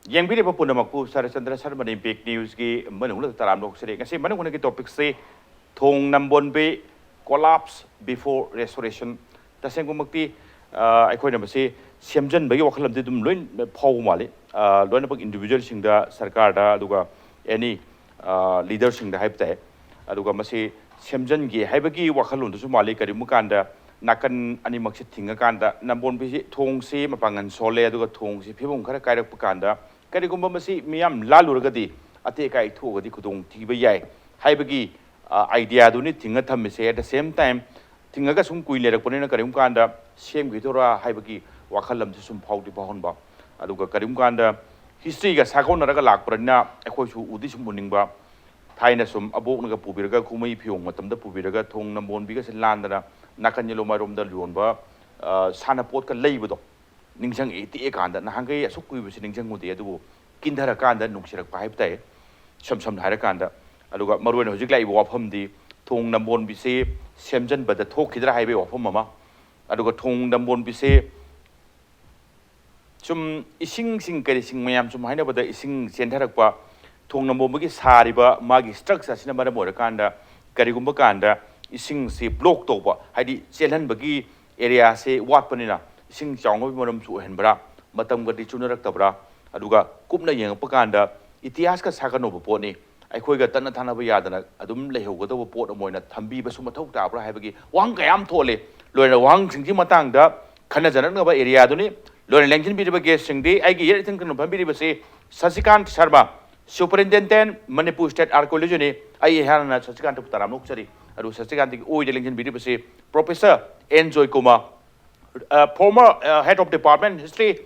Yang bini pun nama ku Sharatchandra Sharma ni big news ki Manung la taram lok seri. Kasi Manung kuna ki topic se Thong NAMBONBI collapse before restoration. Taseng ku makti aikoi nama se semjan bagi wakalam ti dum loin pau mali. Loin apa individual sing da sarkar da aduga any leader sing da hype tay. Aduga masih semjan ki hype bagi wakalun tu semua mali kari mukanda. Nakan ani maksud tinggal kanda NAMBONBI thong se mapangan sole aduga thong se pibung kara kairak pekanda. Kari kumba masih miam lalu ragadi ate kai thu gadi kudung tiba yai hai bagi idea tu ni tinggal tham se at the same time tinggal ka sum kui lerak pone na karim kanda same gitu ra hai bagi wakalam se sum phau di bahon ba aduga karim kanda history ga sakon raga lak prana ekhoi su udi sum muning ba thaina sum abok na ga pubiraga kumai phiong matam da pubiraga thong NAMBONBI ga se landana nakan yelo marom da lion ba sana pot ka leibudo ningsang iti kanda na hangai asuk kui bisi ningsang ngudi adu kindara kanda nungsirak paip tai sam hara kanda aduga maruan hojik lai wafam di thong NAMBONBI se semjan bada thok khidra haibe wafam mama aduga thong NAMBONBI se sum ising sing kari sing mayam sum haina bada ising sentharak pa thong NAMBONBI gi sariba magi structure sina mara mora kanda kari gumba kanda ising se block to ba haidi chelhan bagi area se wat panina ising chawng maram su henbra matam gadi chunarak tabra aduga kupna yeng pakanda itias ka sakano bo ni akhoi ga tan thana ba yadana adum leho ga do pot amoina thambi ba suma thok ta bra haibagi wang kayam thole loina wang singji matang da khana janak ba area duni loina lengkin bi ba ge singdi ai gi yer thing kan phambi ba se Shashikant Sharma Superintendent Manipur State Archaeology ni ai hana Shashikant taram nok chari adu Shashikant ki oi de lengkin bi ba se Professor Joykumar former head of department history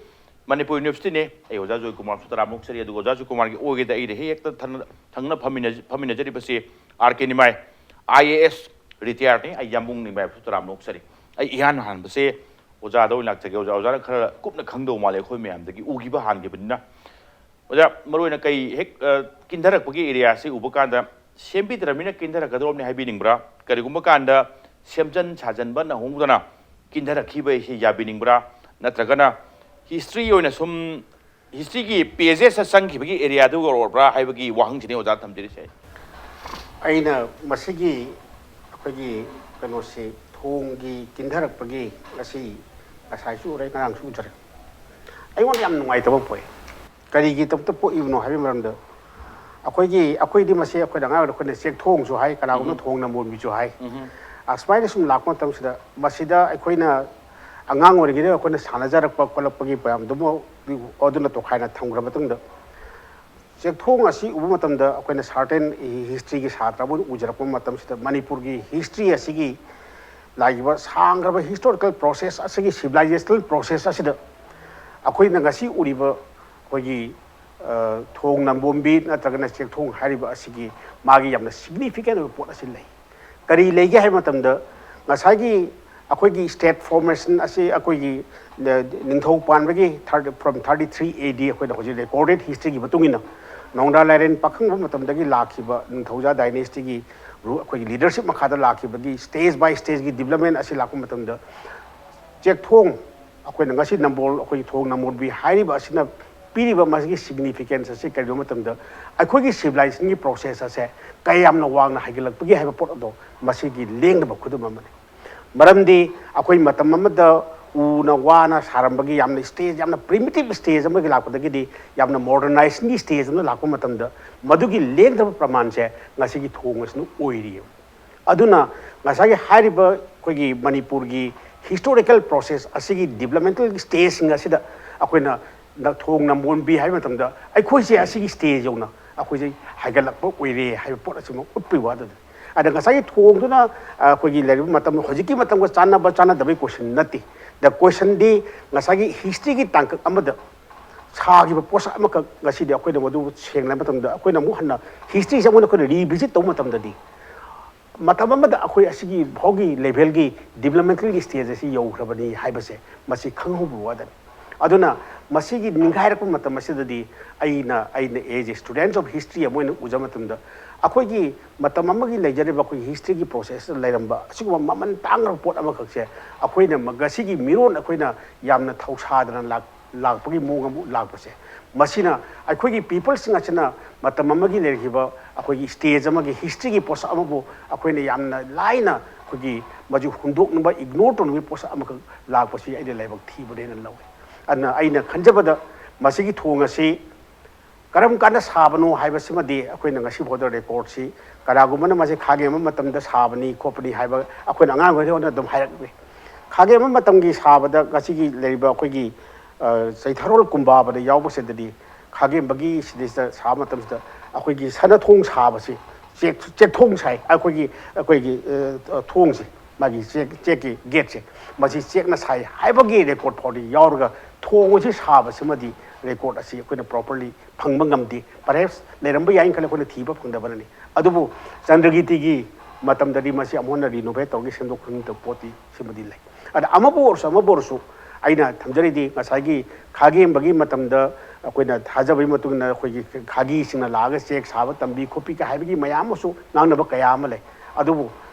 Manipur University ne ai oja Joykumar sutaramuk sari adu oja Joykumar ki oge da ide he ekta thangna phamina jari basi RK Nimai IAS retired ne ai yambung Nimai sutaramuk sari ai ihan han base oja do lak chage oja khara kupna khangdo male khoi myam da ki ugi ba han ge binna oja maroina kai hek kindarak pagi area se ubakanda sembi tramina kindarak gadrom ne habi ningbra kari gumba kanda semjan chajan ban na hongdana kindarak khibai se yabiningbra natragana history yoina sum history ki pages sang ki bagi area du gorbra hai bagi wahang chini oja thamjiri se aina masigi akogi kano se thong gi kindarak bagi asi asai su rai nang su jare ai won yam nungai tabo poi kari gi tap po ibno habi maramda akoi di masi akoi danga ko ne sek thong su hai kana ko thong NAMBONBI su hai aspai sum lakon tam sida masida akoina angang ori gi ko ne sanajarak pa kolapagi pam dumo oduna to khaina thamgra matung da sek thong asi ubu matam da akoina certain history gi satra bu ujarak matam sida Manipur gi history asi gi lagiba sangra ba historical process asi gi civilizational process asi da akoina ngasi uriba kogi thong NAMBONBI natragana sek thong hariba asi gi magi yamna significant pot asi lai kari lege hai matam da ngasagi akogi state formation asi akogi ningthau panbagi from 33 AD akoi da hoji recorded history gi batungina nongda laren pakhang matam dagi lakhiba ningthauja dynasty gi akogi leadership makhada lakhibagi stage by stage gi development asi lakku matam da chek thong akoi ngasi nambol akoi thong NAMBONBI hairiba asina piriba masigi significance asi kari matam da akogi civilization gi process ase kayamna wangna hagilakpagi haiba pot do masigi lengdaba khudum amane maramdi akoi matam amada una wana sarambagi yamna stage yamna primitive stage amagi lakudagi di yamna modernized ni stage amna lakku matam da madugi lengdaba praman se ngasigi thongasnu oiri aduna ngasagi hariba kogi Manipur gi historical process asigi developmental stage ngasida akoina na thong NAMBONBI hai matam da ai khoi se asigi stage yona akoi je hagalakpa oire hai pot asimo utpi wada ada ngasai thong duna kogi leru matam hojiki matam ko chana dabai question nati the question di ngasagi history gi tangk amada sagi ba posa amaka ngasi de akoi da madu sengna matam da akoi na mu hanna history jamona ko revisit to matam da di matam amada akoi asigi bhogi level gi developmental gi stage asi yau khrabani haibase masi khanghu bu wada aduna masigi ninghairap matam asidadi aina as a students of history amoina ujamatamda akoigi matam amagi leijare ba koi history gi process lairamba asiguma maman tangar pot ama khakse akoina magasigi miron akoina yamna thausadana lak ꯂꯥꯛꯄꯒꯤ ꯃꯑꯣꯡ ꯑꯃ ꯂꯥꯛꯄꯁꯦ ꯃꯁꯤꯅ ꯑꯩꯈꯣꯏꯒꯤ ꯄꯤꯄꯜꯁꯤꯡ ꯑꯁꯤꯅ ꯃꯇꯝ ꯑꯃꯒꯤ ꯂꯩꯔꯤꯕ ꯑꯩꯈꯣꯏꯒꯤ ꯁ꯭ꯇꯦꯖ ꯑꯃꯒꯤ ꯍꯤꯁꯇ꯭ꯔꯤꯒꯤ ꯄꯣꯠꯁꯛ ꯑꯃꯕꯨ ꯑꯩꯈꯣꯏꯅ ꯌꯥꯝꯅ ꯂꯥꯏꯅ ꯑꯩꯈꯣꯏꯒꯤ ꯃꯗꯨ ꯍꯨꯟꯗꯣꯛꯅꯕ ꯏꯒꯅꯣꯔ ꯇꯧꯅꯕꯒꯤ ꯄꯣꯠꯁꯛ ꯑꯃꯈꯛ ꯂꯥꯛꯄꯁꯤ ꯑꯩꯅ ꯂꯥꯏꯕꯛ ꯊꯤꯕꯅꯦꯅ ꯂꯧꯏ ꯑꯗꯨꯅ ꯑꯩꯅ ꯈꯟꯖꯕꯗ ꯃꯁꯤꯒꯤ ꯊꯣꯡ ꯑꯁꯤ ꯀꯔꯝ ꯀꯥꯟꯗ ꯁꯥꯕꯅꯣ ꯍꯥꯏꯕꯁꯤꯃꯗꯤ ꯑꯩꯈꯣꯏꯅ ꯉꯁꯤ ꯐꯥꯎꯗ ꯔꯦꯀꯣꯔꯗꯁꯤ ꯀꯅꯥꯒꯨꯝꯕꯅ ꯃꯁꯤ ꯈꯥꯒꯦꯝꯕ ꯃꯇꯝꯗ ꯁꯥꯕꯅꯤ ꯈꯣꯠꯄꯅꯤ ꯍꯥꯏꯕ ꯑꯩꯈꯣꯏꯅ ꯑꯉꯥꯡ ꯑꯣꯏꯔꯤꯉꯩꯗ ꯑꯗꯨꯝ ꯍꯥꯏꯔꯛꯂꯤ ꯈꯥꯒꯦꯝꯕ ꯃꯇꯝꯒꯤ ꯁꯥꯕꯗ ꯉꯁꯤꯒꯤ ꯂꯩꯔꯤꯕ ꯑꯩꯈꯣꯏꯒꯤ ꯆꯩꯊꯥꯔꯣꯜ ꯀꯨꯝꯕꯥꯕꯗ ꯌꯥꯎꯕꯁꯤꯗꯗꯤ ꯈꯥꯒꯦꯝꯕꯒꯤ ꯁꯤꯗꯩꯁꯤꯗ ꯁꯥꯕ ꯃꯇꯝꯁꯤꯗ ꯑꯩꯈꯣꯏꯒꯤ ꯁꯅꯊꯣꯡ ꯁꯥꯕꯁꯤ ꯆꯦꯛꯊꯣꯡ ꯁꯥꯏ ꯑꯩꯈꯣꯏꯒꯤ ꯊꯣꯡꯁꯦ ꯃꯥꯒꯤ ꯆꯦꯛꯀꯤ ꯒꯦꯠꯁꯦ ꯃꯁꯤ ꯆꯦꯛꯅ ꯁꯥꯏ ꯍꯥꯏꯕꯒꯤ ꯔꯦꯀꯣꯔꯗ ꯐꯥꯎꯗꯤ ꯌꯥꯎꯔꯒ ꯊꯣꯡ ꯑꯁꯤ ꯁꯥꯕꯁꯤꯃꯗꯤ ꯔꯦꯀꯣꯔꯗ ꯑꯁꯤ ꯑꯩꯈꯣꯏꯅ ꯄ꯭ꯔꯣꯄꯔꯂꯤ ꯐꯪꯕ ꯉꯝꯗꯦ ꯄꯔꯍꯦꯞꯁ ꯂꯩꯔꯝꯕ ꯌꯥꯏꯅ ꯈꯜꯂꯤ ꯑꯩꯈꯣꯏꯅ ꯊꯤꯕ ꯐꯪꯗꯕꯅꯅꯤ ꯑꯗꯨꯕꯨ ꯆꯟꯗ꯭ꯔꯒꯤꯇꯤꯒꯤ ꯃꯇꯝꯗꯗꯤ ꯃꯁꯤ ꯑꯃꯨꯛ ꯍꯟꯅ ꯔꯤꯅꯣꯚꯦꯠ ꯇꯧꯔꯒ ꯁꯦꯝꯗꯣꯛ ꯁꯦꯝꯖꯤꯟ ꯇꯧꯕ ꯄꯣꯠꯇꯤ ꯁꯤꯃꯗꯤ ꯂꯩ ꯑꯗ ꯑꯃꯕꯨ ꯑꯣꯏꯔꯁꯨ ꯑꯩꯅ ꯊꯝꯖꯔꯤꯗꯤ ꯉꯁꯥꯏꯒꯤ ꯈꯥꯒꯦꯝꯕꯒꯤ ꯃꯇꯝꯗ ꯑꯩꯈꯣꯏꯅ ꯊꯥꯖꯕꯒꯤ ꯃꯇꯨꯡ ꯏꯟꯅ ꯑꯩꯈꯣꯏꯒꯤ ꯈꯥꯒꯤꯁꯤꯡꯅ ꯂꯥꯛꯑꯒ ꯆꯦꯛ ꯁꯥꯕ ꯇꯝꯕꯤ ꯈꯣꯠꯄꯤ ꯍꯥꯏꯕꯒꯤ ꯃꯌꯥꯝ ꯑꯃꯁꯨ ꯉꯥꯡꯅꯕ ꯀꯌꯥ ꯑꯃ ꯂꯩ ꯑꯗꯨꯕꯨ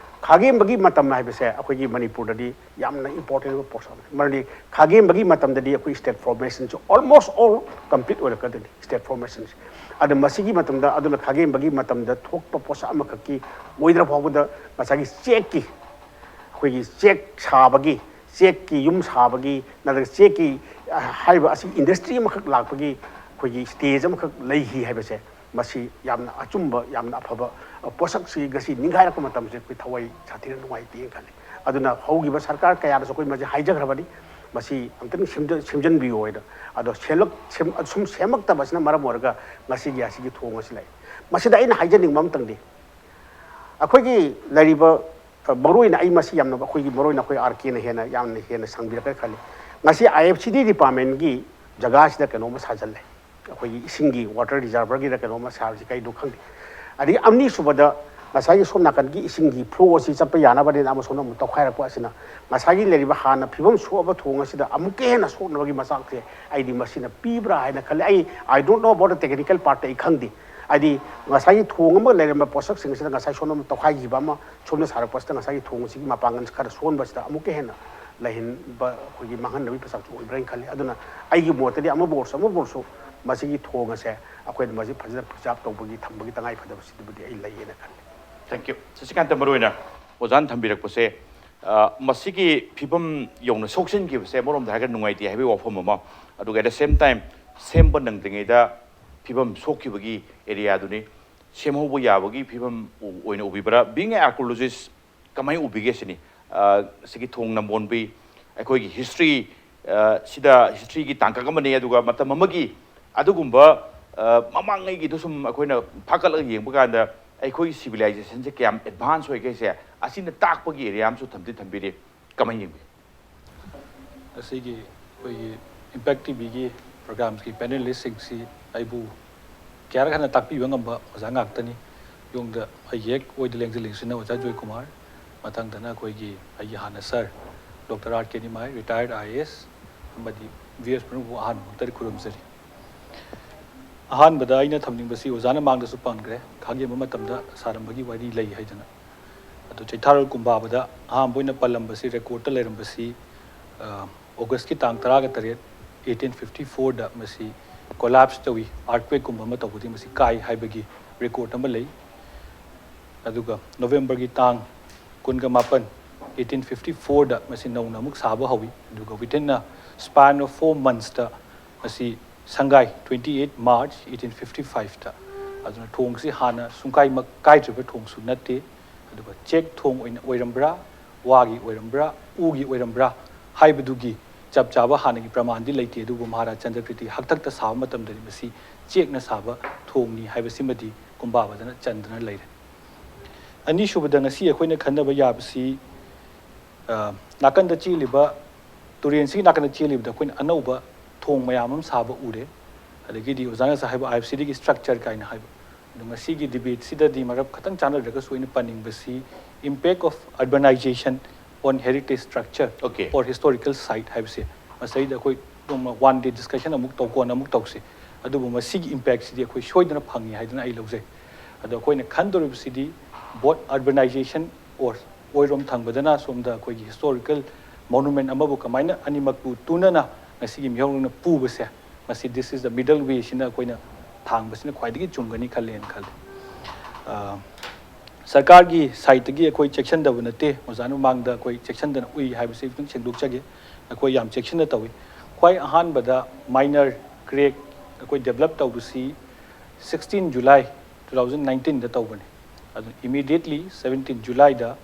ꯈꯥꯒꯦꯝꯕꯒꯤ ꯃꯇꯝ ꯍꯥꯏꯕꯁꯦ ꯑꯩꯈꯣꯏꯒꯤ ꯃꯅꯤꯄꯨꯔꯗꯗꯤ ꯌꯥꯝꯅ ꯏꯝꯄꯣꯔꯇꯦꯟ ꯑꯣꯏꯕ ꯄꯣꯠꯁꯛ ꯑꯃꯅꯤ ꯃꯔꯝꯗꯤ ꯈꯥꯒꯦꯝꯕꯒꯤ ꯃꯇꯝꯗꯗꯤ ꯑꯩꯈꯣꯏ ꯁ꯭ꯇꯦꯠ ꯐꯣꯔꯃꯦꯁꯟꯁꯨ ꯑꯣꯜꯃꯣꯁ ꯑꯣꯜ ꯀꯝꯄ꯭ꯂꯤꯠ ꯑꯣꯏꯔꯛꯀꯗꯣꯏꯅꯤ ꯁ꯭ꯇꯦꯠ ꯐꯣꯔꯃꯦꯁꯟꯁꯦ ꯑꯗ ꯃꯁꯤꯒꯤ ꯃꯇꯝꯗ ꯑꯗꯨꯅ ꯈꯥꯒꯦꯝꯕꯒꯤ ꯃꯇꯝꯗ ꯊꯣꯛꯄ ꯄꯣꯠꯁꯛ ꯑꯃꯈꯛꯀꯤ ꯑꯣꯏꯗ꯭ꯔ ꯐꯥꯎꯕꯗ ꯉꯁꯥꯏꯒꯤ ꯆꯦꯛꯀꯤ ꯑꯩꯈꯣꯏꯒꯤ ꯆꯦꯛ ꯁꯥꯕꯒꯤ ꯆꯦꯛꯀꯤ ꯌꯨꯝ ꯁꯥꯕꯒꯤ ꯅꯠꯇ꯭ꯔꯒ ꯆꯦꯛꯀꯤ ꯍꯥꯏꯔꯤꯕ ꯑꯁꯤ ꯏꯟꯗꯁꯇ꯭ꯔꯤ ꯑꯃꯈꯛ ꯂꯥꯛꯄꯒꯤ ꯑꯩꯈꯣꯏꯒꯤ ꯁ꯭ꯇꯦꯖ ꯑꯃꯈꯛ ꯂꯩꯈꯤ ꯍꯥꯏꯕꯁꯦ ꯃꯁꯤ ꯌꯥꯝꯅ ꯑꯆꯨꯝꯕ ꯌꯥꯝꯅ ꯑꯐꯕ ꯄꯣꯠꯁꯛꯁꯤ ꯉꯁꯤ ꯅꯤꯡꯈꯥꯏꯔꯛꯄ ꯃꯇꯝꯁꯦ ꯑꯩꯈꯣꯏ ꯊꯋꯥꯏ ꯁꯥꯊꯤꯅ ꯅꯨꯡꯉꯥꯏꯇꯦꯅ ꯈꯜꯂꯤ ꯑꯗꯨꯅ ꯍꯧꯈꯤꯕ ꯁꯔꯀꯥꯔ ꯀꯌꯥꯗꯁꯨ ꯑꯩꯈꯣꯏ ꯃꯁꯤ ꯍꯥꯏꯖꯈ꯭ꯔꯕꯅꯤ ꯃꯁꯤ ꯑꯝꯇꯪ ꯁꯦꯝꯖꯤꯟꯕꯤꯌꯨ ꯍꯥꯏꯅ ꯑꯗꯣ ꯁꯨꯝ ꯁꯦꯝꯃꯛꯇꯕꯁꯤꯅ ꯃꯔꯝ ꯑꯣꯏꯔꯒ ꯉꯁꯤꯒꯤ ꯑꯁꯤꯒꯤ ꯊꯣꯡ ꯑꯁꯤ ꯂꯩ ꯃꯁꯤꯗ ꯑꯩꯅ ꯍꯥꯏꯖꯅꯤꯡꯕ ꯑꯃꯇꯪꯗꯤ ꯑꯩꯈꯣꯏꯒꯤ ꯂꯩꯔꯤꯕ ꯃꯔꯨꯑꯣꯏꯅ ꯑꯩ ꯃꯁꯤ ꯌꯥꯝꯅ ꯑꯩꯈꯣꯏꯒꯤ ꯃꯔꯨꯑꯣꯏꯅ ꯑꯩꯈꯣꯏ ꯑꯥꯔꯀꯦꯅ ꯌꯥꯝꯅ ꯍꯦꯟꯅ ꯁꯪꯕꯤꯔꯛꯀꯦ ꯈꯜꯂꯤ ꯉꯁꯤ IFCD ꯗꯤꯄꯥꯔꯠꯃꯦꯟꯒꯤ ꯖꯒꯥꯁꯤꯗ ꯀꯩꯅꯣꯝꯃ ꯁꯥꯖꯜꯂꯦ ꯑꯩꯈꯣꯏꯒꯤ ꯏꯁꯤꯡꯒꯤ ꯋꯥꯇꯔ ꯔꯤꯖꯥꯔꯚꯔꯒꯤꯗ ꯀꯩꯅꯣꯝꯃ ꯁꯥꯕꯁꯤ ꯀꯩꯅꯣ ꯈꯪꯗꯦ ꯑꯗꯒꯤ ꯑꯅꯤꯁꯨꯕꯗ ꯉꯁꯥꯏꯒꯤ ꯁꯣꯝ ꯅꯥꯀꯟꯒꯤ ꯏꯁꯤꯡꯒꯤ ꯐ꯭ꯂꯣ ꯑꯁꯤ ꯆꯠꯄ ꯌꯥꯅꯕꯅꯤꯅ ꯑꯃꯁꯣꯝꯗ ꯑꯃꯨꯛ ꯇꯧꯈꯥꯏꯔꯛꯄ ꯑꯁꯤꯅ ꯉꯁꯥꯏꯒꯤ ꯂꯩꯔꯤꯕ ꯍꯥꯟꯅ ꯐꯤꯕꯝ ꯁꯣꯛꯑꯕ ꯊꯣꯡ ꯑꯁꯤꯗ ꯑꯃꯨꯛꯀ ꯍꯦꯟꯅ ꯁꯣꯛꯅꯕꯒꯤ ꯃꯆꯥꯛꯁꯦ ꯑꯩꯗꯤ ꯃꯁꯤꯅ ꯄꯤꯕ꯭ꯔꯥ ꯍꯥꯏꯅ ꯈꯜꯂꯤ ꯑꯩ don't know about the technical ꯄꯥꯔꯠꯇ ꯑꯩ ꯈꯪꯗꯦ ꯍꯥꯏꯗꯤ ꯉꯁꯥꯏꯒꯤ ꯊꯣꯡ ꯑꯃ ꯂꯩꯔꯝꯕ ꯄꯣꯠꯁꯛꯁꯤꯡ ꯑꯁꯤꯗ ꯉꯁꯥꯏ ꯁꯣꯝꯗ ꯇꯧꯈꯥꯏꯈꯤꯕ ꯑꯃ ꯁꯣꯝꯗ ꯁꯥꯔꯛꯄꯁꯤꯗ ꯉꯁꯥꯏꯒꯤ ꯊꯣꯡ ꯑꯁꯤꯒꯤ ꯃꯄꯥꯡꯒꯜ ꯈꯔ ꯁꯣꯟꯕꯁꯤꯗ ꯑꯃꯨꯛꯀ ꯍꯦꯟꯅ ꯂꯩꯍꯟꯕ ꯑꯩꯈꯣꯏꯒꯤ ꯃꯥꯡꯍꯟꯅꯕꯒꯤ ꯃꯆꯥꯛꯁꯨ ꯑꯣꯏꯕ꯭ꯔꯥ ꯈꯜꯂꯤ ꯑꯗꯨꯅ ꯑꯩꯒꯤ ꯃꯣꯠꯇꯗꯤ ꯑꯃꯕꯨ ꯑꯣꯏꯔꯁꯨ ꯃꯁꯤꯒꯤ ꯊꯣꯡ ꯑꯁꯦ ꯑꯩꯈꯣꯏꯅ ꯃꯁꯤ ꯐꯖꯅ ꯄ꯭ꯔꯤꯖꯥꯕ ꯇꯧꯕꯒꯤ ꯊꯝꯕꯒꯤ ꯇꯉꯥꯏꯐꯗꯕꯁꯤꯗꯕꯨꯗꯤ ꯑꯩ ꯂꯩꯌꯦꯅ ꯈꯜꯂꯤ ꯊꯦꯡꯛ ꯌꯨ ꯁꯁꯤꯀꯥꯟꯇ ꯃꯔꯨꯑꯣꯏꯅ ꯑꯣꯖꯥꯅ ꯊꯝꯕꯤꯔꯛꯄꯁꯦ ꯃꯁꯤꯒꯤ ꯐꯤꯕꯝ ꯌꯧꯅ ꯁꯣꯛꯆꯤꯟꯈꯤꯕꯁꯦ ꯑꯃꯔꯣꯝꯗ ꯍꯥꯏꯔꯒ ꯅꯨꯡꯉꯥꯏꯇꯦ ꯍꯥꯏꯕꯒꯤ ꯋꯥꯐꯝ ꯑꯃ ꯑꯗꯨꯒ ꯑꯦꯠ ꯗ ꯁꯦꯝ ꯇꯥꯏꯝ ꯁꯦꯝꯕ ꯅꯪꯗ꯭ꯔꯤꯉꯩꯗ ꯐꯤꯕꯝ ꯁꯣꯛꯈꯤꯕꯒꯤ ꯑꯦꯔꯤꯌꯥꯗꯨꯅꯤ ꯁꯦꯝꯍꯧꯕ ꯌꯥꯕꯒꯤ ꯐꯤꯕꯝ ꯑꯣꯏꯅ ꯎꯕꯤꯕ꯭ꯔꯥ ꯕꯤꯡ ꯑꯦ ꯑꯥꯔꯀꯣꯂꯣꯖꯤꯁ ꯀꯃꯥꯏꯅ ꯎꯕꯤꯒꯦ ꯁꯤꯅꯤ ꯁꯤꯒꯤ ꯊꯣꯡ ꯅꯝꯕꯣꯟꯕꯤ ꯑꯩꯈꯣꯏꯒꯤ ꯍꯤꯁꯇ꯭ꯔꯤ ꯁꯤꯗ ꯍꯤꯁꯇ꯭ꯔꯤꯒꯤ ꯇꯥꯡꯀꯛ ꯑꯃꯅꯤ ꯑꯗꯨꯒ ꯃꯇꯝ ꯑꯃꯒꯤ ꯑꯗꯨꯒꯨꯝꯕ ꯃꯃꯥꯡꯉꯩꯒꯤꯗꯨ ꯁꯨꯝ ꯑꯩꯈꯣꯏꯅ ꯐꯥꯀꯠꯂꯒ ꯌꯦꯡꯕ ꯀꯥꯟꯗ ꯑꯩꯈꯣꯏꯒꯤ ꯁꯤꯚꯤꯂꯥꯏꯖꯦꯁꯟꯁꯦ ꯀꯌꯥꯝ ꯑꯦꯗꯚꯥꯟꯁ ꯑꯣꯏꯒꯦꯁꯦ ꯑꯁꯤꯅ ꯇꯥꯛꯄꯒꯤ ꯑꯦꯔꯤꯌꯥ ꯑꯃꯁꯨ ꯊꯝꯕꯤꯔꯤ ꯀꯃꯥꯏꯅ ꯌꯦꯡꯕꯤ ꯑꯁꯤꯒꯤ ꯑꯩꯈꯣꯏꯒꯤ ꯏꯝꯄꯦꯛ ꯇꯤꯚꯤꯒꯤ ꯄ꯭ꯔꯣꯒ꯭ꯔꯥꯝꯁꯀꯤ ꯄꯦꯅꯦꯂꯤꯁꯁꯤꯡꯁꯤ ꯑꯩꯕꯨ ꯀꯌꯥꯔꯛ ꯍꯟꯅ ꯇꯥꯛꯄꯤꯕ ꯉꯝꯕ ꯑꯣꯖꯥ ꯉꯥꯛꯇꯅꯤ ꯌꯨꯝꯗ ꯑꯩꯒꯤ ꯍꯦꯛ ꯑꯣꯏꯗ ꯂꯦꯡꯖꯜꯂꯤꯡꯁꯤꯅ ꯑꯣꯖꯥ ꯖꯣꯏꯀꯨꯃꯥꯔ ꯃꯊꯪꯗꯅ ꯑꯩꯈꯣꯏꯒꯤ ꯑꯩꯒꯤ ꯍꯥꯟꯅ sir doctor RK Nimai ꯔꯤꯇꯥꯌꯔꯗ IAS ꯑꯃꯗꯤ VS ꯃꯅꯨꯡꯕꯨ ꯑꯍꯥꯟꯕꯃꯛꯇꯗꯤ ꯈꯨꯔꯨꯝꯖꯔꯤ ꯑꯍꯥꯟꯕꯗ ꯑꯩꯅ ꯊꯝꯅꯤꯡꯕꯁꯤ ꯑꯣꯖꯥꯅ ꯃꯥꯡꯗꯁꯨ ꯄꯟꯈ꯭ꯔꯦ ꯈꯥꯒꯦꯝꯕ ꯃꯇꯝꯗ ꯁꯥꯔꯝꯕꯒꯤ ꯋꯥꯔꯤ ꯂꯩ ꯍꯥꯏꯗꯅ ꯑꯗꯨ ꯆꯩꯊꯥꯔꯣꯜ ꯀꯨꯝꯕꯥꯕꯗ ꯑꯍꯥꯟꯕ ꯑꯣꯏꯅ ꯄꯜꯂꯝꯕꯁꯤ ꯔꯦꯀꯣꯔꯗꯇ ꯂꯩꯔꯝꯕꯁꯤ ꯑꯣꯒꯁꯀꯤ ꯇꯥꯡ 18 1854ꯗ ꯃꯁꯤ ꯀꯣꯂꯥꯞꯁ ꯇꯧꯏ ꯑꯥꯔꯠꯀ꯭ꯋꯦꯛꯀꯨꯝꯕ ꯑꯃ ꯇꯧꯕꯗꯤ ꯃꯁꯤ ꯀꯥꯏ ꯍꯥꯏꯕꯒꯤ ꯔꯦꯀꯣꯔꯗ ꯑꯃ ꯂꯩ ꯑꯗꯨꯒ ꯅꯣꯕꯦꯝꯕꯔꯒꯤ ꯇꯥꯡ 28 1854ꯗ ꯃꯁꯤ ꯅꯧꯅ ꯑꯃꯨꯛ ꯁꯥꯕ ꯍꯧꯏ ꯑꯗꯨꯒ ꯋꯤꯊꯤꯟ ꯑ ꯁ꯭ꯄꯥꯟ ꯑꯣꯐ 4 monthsꯇ ꯃꯁꯤ ꯁꯪꯒꯥꯏ 28 March 1855ꯗ ꯑꯗꯨꯅ ꯊꯣꯡꯁꯤ ꯍꯥꯟꯅ ꯁꯨꯡꯀꯥꯏꯃꯛ ꯀꯥꯏꯗ꯭ꯔꯤꯕ ꯊꯣꯡꯁꯨ ꯅꯠꯇꯦ ꯑꯗꯨꯒ ꯆꯦꯛ ꯊꯣꯡ ꯑꯣꯏꯅ ꯑꯣꯏꯔꯝꯕ꯭ꯔꯥ ꯋꯥꯒꯤ ꯑꯣꯏꯔꯝꯕ꯭ꯔꯥ ꯎꯒꯤ ꯑꯣꯏꯔꯝꯕ꯭ꯔꯥ ꯍꯥꯏꯕꯗꯨꯒꯤ ꯆꯞ ꯆꯥꯕ ꯍꯥꯟꯅꯒꯤ ꯄ꯭ꯔꯃꯥꯟꯗꯤ ꯂꯩꯇꯦ ꯑꯗꯨꯕꯨ ꯃꯍꯥꯔꯥꯖ ꯆꯟꯗ꯭ꯔꯀꯤꯔꯇꯤ ꯍꯥꯛꯇꯛꯇ ꯁꯥꯕ ꯃꯇꯝꯗꯗꯤ ꯃꯁꯤ ꯆꯦꯛꯅ ꯁꯥꯕ ꯊꯣꯡꯅꯤ ꯍꯥꯏꯕꯁꯤꯃꯗꯤ ꯀꯨꯝꯕꯥꯕꯗꯅ ꯆꯟꯗꯨꯅ ꯂꯩꯔꯦ ꯑꯅꯤꯁꯨꯕꯗ ꯉꯁꯤ ꯑꯩꯈꯣꯏꯅ ꯈꯟꯅꯕ ꯌꯥꯕꯁꯤ ꯅꯥꯀꯟꯗ ꯆꯦꯜꯂꯤꯕ ꯇꯨꯔꯦꯟꯁꯤꯒꯤ ꯅꯥꯀꯟꯗ ꯆꯦꯜꯂꯤꯕꯗ ꯑꯩꯈꯣꯏꯅ ꯑꯅꯧꯕ ꯊꯣꯡ ꯃꯌꯥꯝ ꯑꯃ ꯁꯥꯕ ꯎꯔꯦ ꯑꯗꯒꯤꯗꯤ ꯑꯣꯖꯥꯅ ꯉꯁꯥꯏ ꯍꯥꯏꯕ IFCDꯒꯤ ꯁ꯭ꯇ꯭ꯔꯛꯆꯔ ꯀꯥꯏꯅ ꯍꯥꯏꯕ ꯑꯗꯣ ꯉꯁꯤꯒꯤ ꯗꯤꯕꯦꯠꯁꯤꯗꯗꯤ ꯃꯔꯝ ꯈꯇꯪ ꯆꯥꯟꯅꯗ꯭ꯔꯒꯁꯨ ꯑꯩꯅ ꯄꯟꯅꯤꯡꯕꯁꯤ impact of urbanization on heritage structure Okay. or historical site haibse masayida akoi one day discussion amuk tawkon amuk tawse adubu masigi impact sidi akoi soidana phangi haidana ai lawjai adu akoi na khandoribsidi both urbanization or oirom thangbadana somda akoi historical monument amabu kamaina animakpu tunana ngasi miyong pu base masi this is the middle way sina koina thang basina khwaidagi chungani khallen khal sarkar gi site gi koi section da bunate ozanu mangda koi section da ui hai base tung sengduk chage koi yam section da tawi khwai ahan bada minor crack koi develop tawbusi 16 July 2019 da tawbani adu immediately 17 July da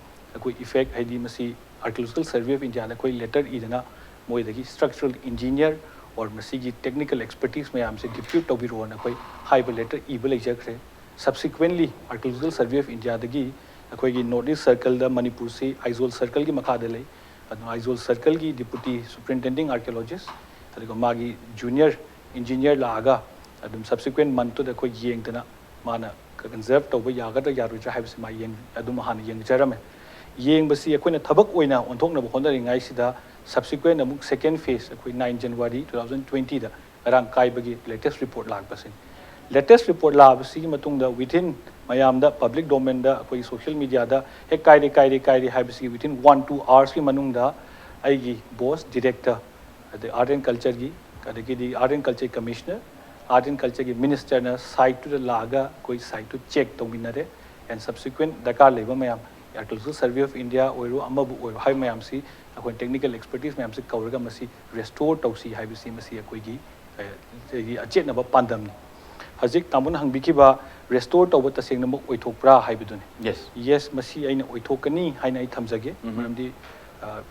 koi effect haidi masi Archaeological Survey of India da koi letter idana moi dagi structural engineer or masi gi technical expertise mayam se depute tawbiro na koi high letter ibel exekre subsequently Archaeological Survey of India dagi koi gi notice circle da Manipur se Aizol circle gi makha de lei adu Aizol circle gi deputy superintendent archaeologist adu magi junior engineer laga adum subsequent month da koi yeng tana mana conserve tawba yaga da yaru ja habse ma yeng adum han yeng jarame yeng basi akoina thabak oina onthokna bo khonda ringai sida subsequent amuk second phase akoi 9 January 2020 da rang kai bagi latest report lag basin latest report la basi matung da within mayam da public domain da akoi social media da he kai habsi within 1-2 hours ki manung da aigi boss director the art and culture gi kadagi di art and culture commissioner art and culture gi minister na site to the laga koi site to check to minare and subsequent dakar leba mayam Archaeological Survey of India oiru amabu oiru hai mayam si akoi technical expertise mayam si kauraga masi restore tausi haibisi masi akoi gi achet na ba pandam ni hajik tamun hangbiki ba restore tawba taseng na mo oithokpra haibidune yes masi aina oithokani haina ai thamjage maramdi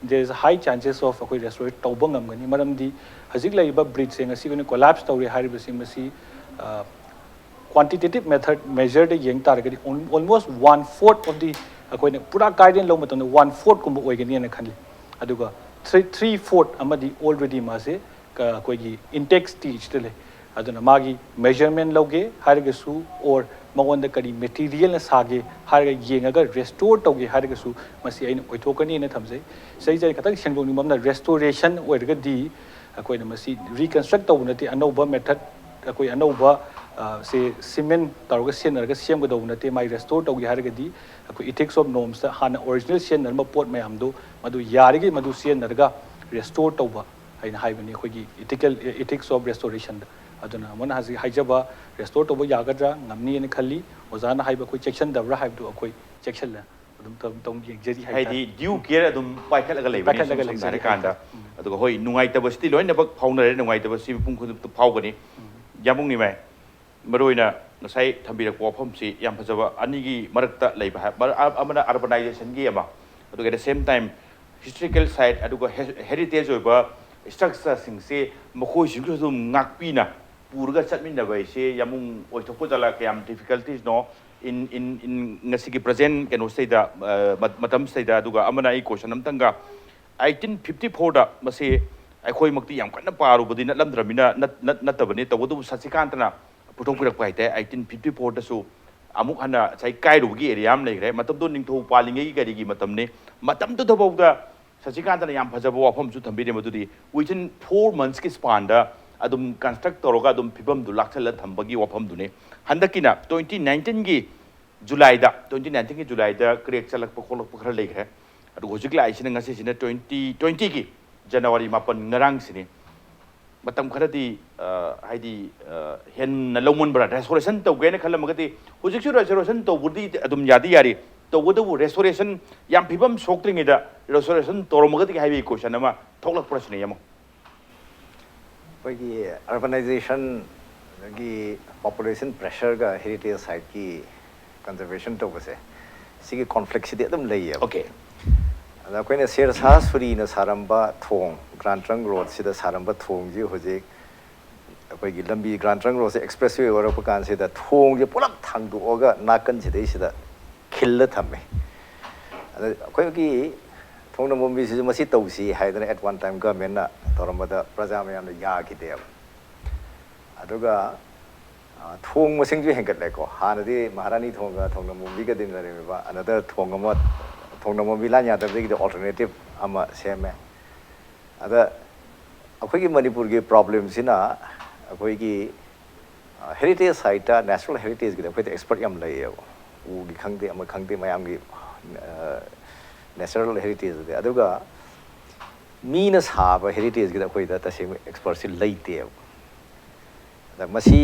there is a high chances of akoi restore tawba ngamgani maramdi hajik laiba bridge seng asi gone collapse tawre haribasi masi quantitative method measured yeng targadi almost 1/4 of the akoina pura guidance lo matam 1/4 kumba oigani na khanli aduga 3/4 amadi already mase koi gi intake stage tele aduna magi measurement loge hargasu or magonda kari material na sage harga yengaga restore tawge hargasu masi aina oithokani na thamjai sei jai khatang sengdong ni mamna restoration oirga di akoina masi reconstruct tawunati anova method akoi anova se cement taruga senarga semgadaw nate mai restore tawge hargadi akoi ethics of norms ta hana original senar ma pot mayam do madu yarigi madu senarga restore tawba haina haibani khogi ethics of restoration aduna mon haji haijaba restore tawba yagadra ngamni ne khalli ozana haiba khoi section dabra haibdu akoi section la adum tong yengjeri haidi due care adum paikalaga leibani sare kanda aduga hoi nungai tabasti loina bak faunare nungai tabasi pung khu faugani yamung ni mai maroina nasai thambirak wafam si yam phajaba anigi marakta leiba amana urbanization gi ama aduga at the same time historical site aduga heritage oiba structure sing se makhoi sing su ngakpi na purga chatmin da bai se yamung oithokpo jala kayam difficulties no in ngasigi present keno sei da matam sei da aduga amana I question amtanga 1854 da mase akhoi makti yam kanna paru budi na lamdramina natabani tawdu Shashikant na puthok pirak pai te 1854 da su amuk hana sai kai ru gi area am leigre matam do ningtho palingai gari gi matam ne matam to thobauda Shashikant na yam phajaba wafam su thambire madudi within 4 months ki span da adum construct toroga adum phibam du laksala thambagi wafam du ne handakina 2019 gi July da 2019 gi July da crack chalak pokholok pokhra leigre adu hojik la isina ngase sina 2020 gi January mapan ngarang sini matam kharadi haidi hen na lomon bra restoration to gene khala magati hojik su restoration to budi adum yadi yari to wodu restoration yam phibam soktring ida restoration to magati haibi question ama thoklak prashne yamo pagi urbanization gi population pressure ga heritage site ki conservation to base sigi complexity adum leiya okay ada koina ser sa suri na saramba thong grand trunk road sida saramba thong ji hoje akoi gi lambi grand trunk road se expressway ora pakan sida thong ji pulap thang du oga nakan sida sida khilla thamme ada akoi gi thong na mombi si masi tausi haidana at one time government na toramba da praja mayam ya ki de aduga thong masing ju hengat le ko hanadi maharani thong ga thong na mombi ga din na re ba another thong ma thongnamo bilanya da the alternative ama seme ada akoi gi Manipur gi problems ina akoi gi heritage site natural heritage gi akoi expert yam lai u gi khangde ama khangde mayam gi natural heritage de aduga Meena साब heritage की कोई दा तसे expert से लेते हैं दा मसी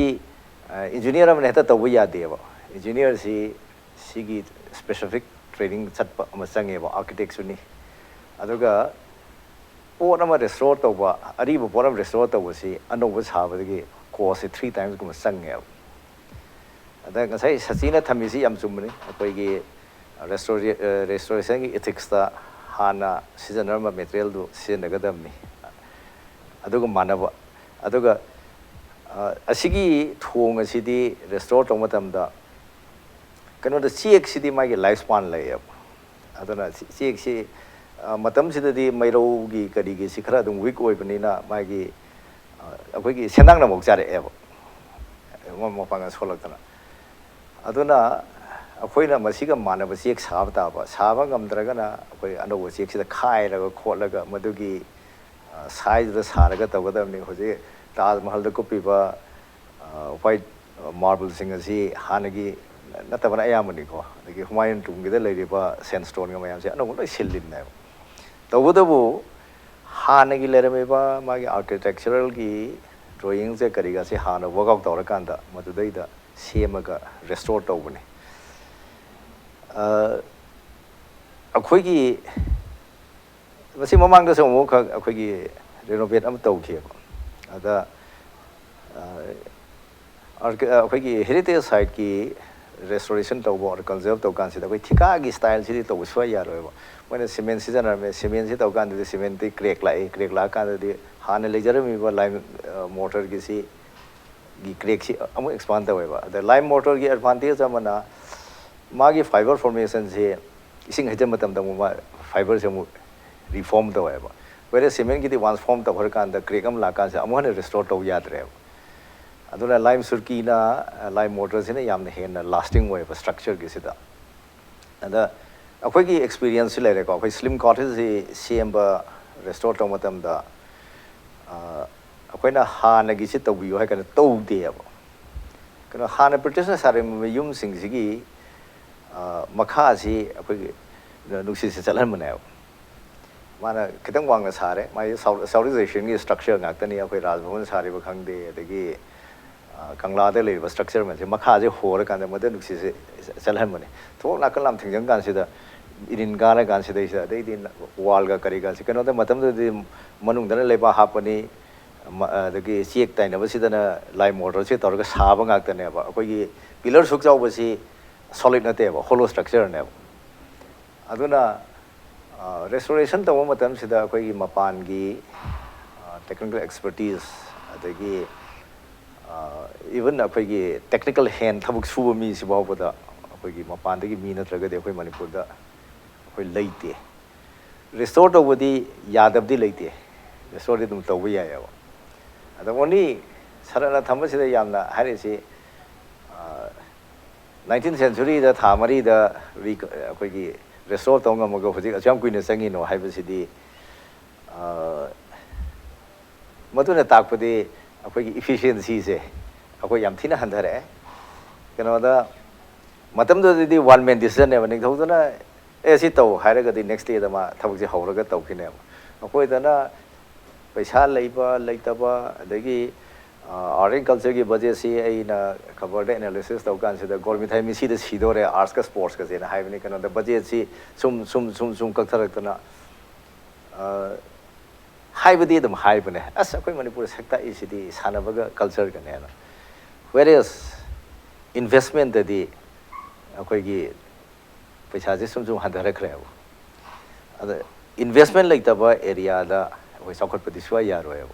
engineer हम नेता तो वो याद है वो इंजीनियर सी की स्पेसिफिक ट्रेनिंग चट मसंगे वो आर्किटेक्ट सुनी अदुगा पोट अमा रेस्टोर तो वो अरीब पोट अमा रेस्टोर तो वो सी अनोबा साब दगी कोर्स 3 times को मसंगे अदा ngasai sachina thamisi yam chumni akoi gi restoration gi ethics ta hana seasonal material du sinagadamni aduga manaba aduga asigi thong asidi restore tong matam da kano da chek sidi ma gi life span lai aduna chek si matam sida di mairo gi kadi gi sikhara dum week oi bani na ma gi akoi gi senang na mok jare eba mo panga solak tana aduna akoina masiga manaba chek sabta ba saba ngamdraga na akoi anobo chek sida khai raga kholaga madugi size da saraga tawgadamni hoje Taj Mahal da kupiba white marble singasi hanagi natabana ayamani ko dagi Humayun tomb gida leiriba sandstone ga mayam se anobo loi sillin na tawudabu hanagi leramiba magi architectural gi drawing se kariga se hana workout tawrakanda madudai da semaga restore tawbani akhoi masi mamang da somo kha akhoi gi renovate am tawkheba ada akhoi gi heritage site ki restoration tawbo or conserve tawkan sida koi thika gi style sidi tawbo swa yaroeba moina cement season arme cement si tawkan de cement ti crack la kan de hana lejarami ba lime mortar gi si gi crack si amu expand taweba the lime mortar gi advantage amana magi fiber formation se ising hajam matam da mu fiber se mu reform taweba whereas cement ki once form ta bharkan da crack am la kan se amu ne restore taw yad re aduna lime surki na lime mortar se ne yam ne hen lasting way structure ki sida and akhoi ki experience le re ko akhoi slim cottage se semba restore taw matam da akhoi na ha na gi se taw bi ho kan taw de ba kana ha na british sare yum sing sigi makha si akhoi nuksi se chalan mane mana kitang wang na sare mai southization gi structure ngak tani akhoi rajbhavan sare ba khangde adagi kangla de le structure ma se makha je hor kan da mad nuksi se chalan mane thok na kalam thingjang kan se da irin ga na kan se da isa dei din wall ga kari ga se kano da matam de manung da le ba hapani adagi chek tai na ba sidana lime mortar se tor ga sa ba ngak tani ba akhoi gi pillar suk chau ba si solid na te ba hollow structure ne aduna restoration taw matam sida akhoi gi mapan gi technical expertise adagi even akhoi gi technical hand thabuk su mi si ba da akhoi gi mapan da gi mi na traga de akhoi manipur da akhoi leite restore taw di yadab di leite restore dum taw ya ya ada oni sarana thamba sida yamna hari si 19th century da thamari da akhoi gi restore taw ngam go hojik acham kuina sangi no haibasidi maduna takpadi akhoi gi efficiency se akhoi yam thina handare kano da matam da di one man decision ne bani thodana esi taw hairaga di next day da ma thabuk je hawraga taw khine akhoi da na paisa leiba leitaba adagi agriculture ki budget si ai na cover the analysis taw kan se da gormi thai mi si da sidore arts ka sports ka je na hai bani kano da budget si sum kak tharak na hai badi dum hai bane as akoi manipur sakta isidi sanabaga culture ka ne na whereas investment da di akoi gi paisa je sum handara khre ada investment like taba area da akoi sakot pati swa yaro ya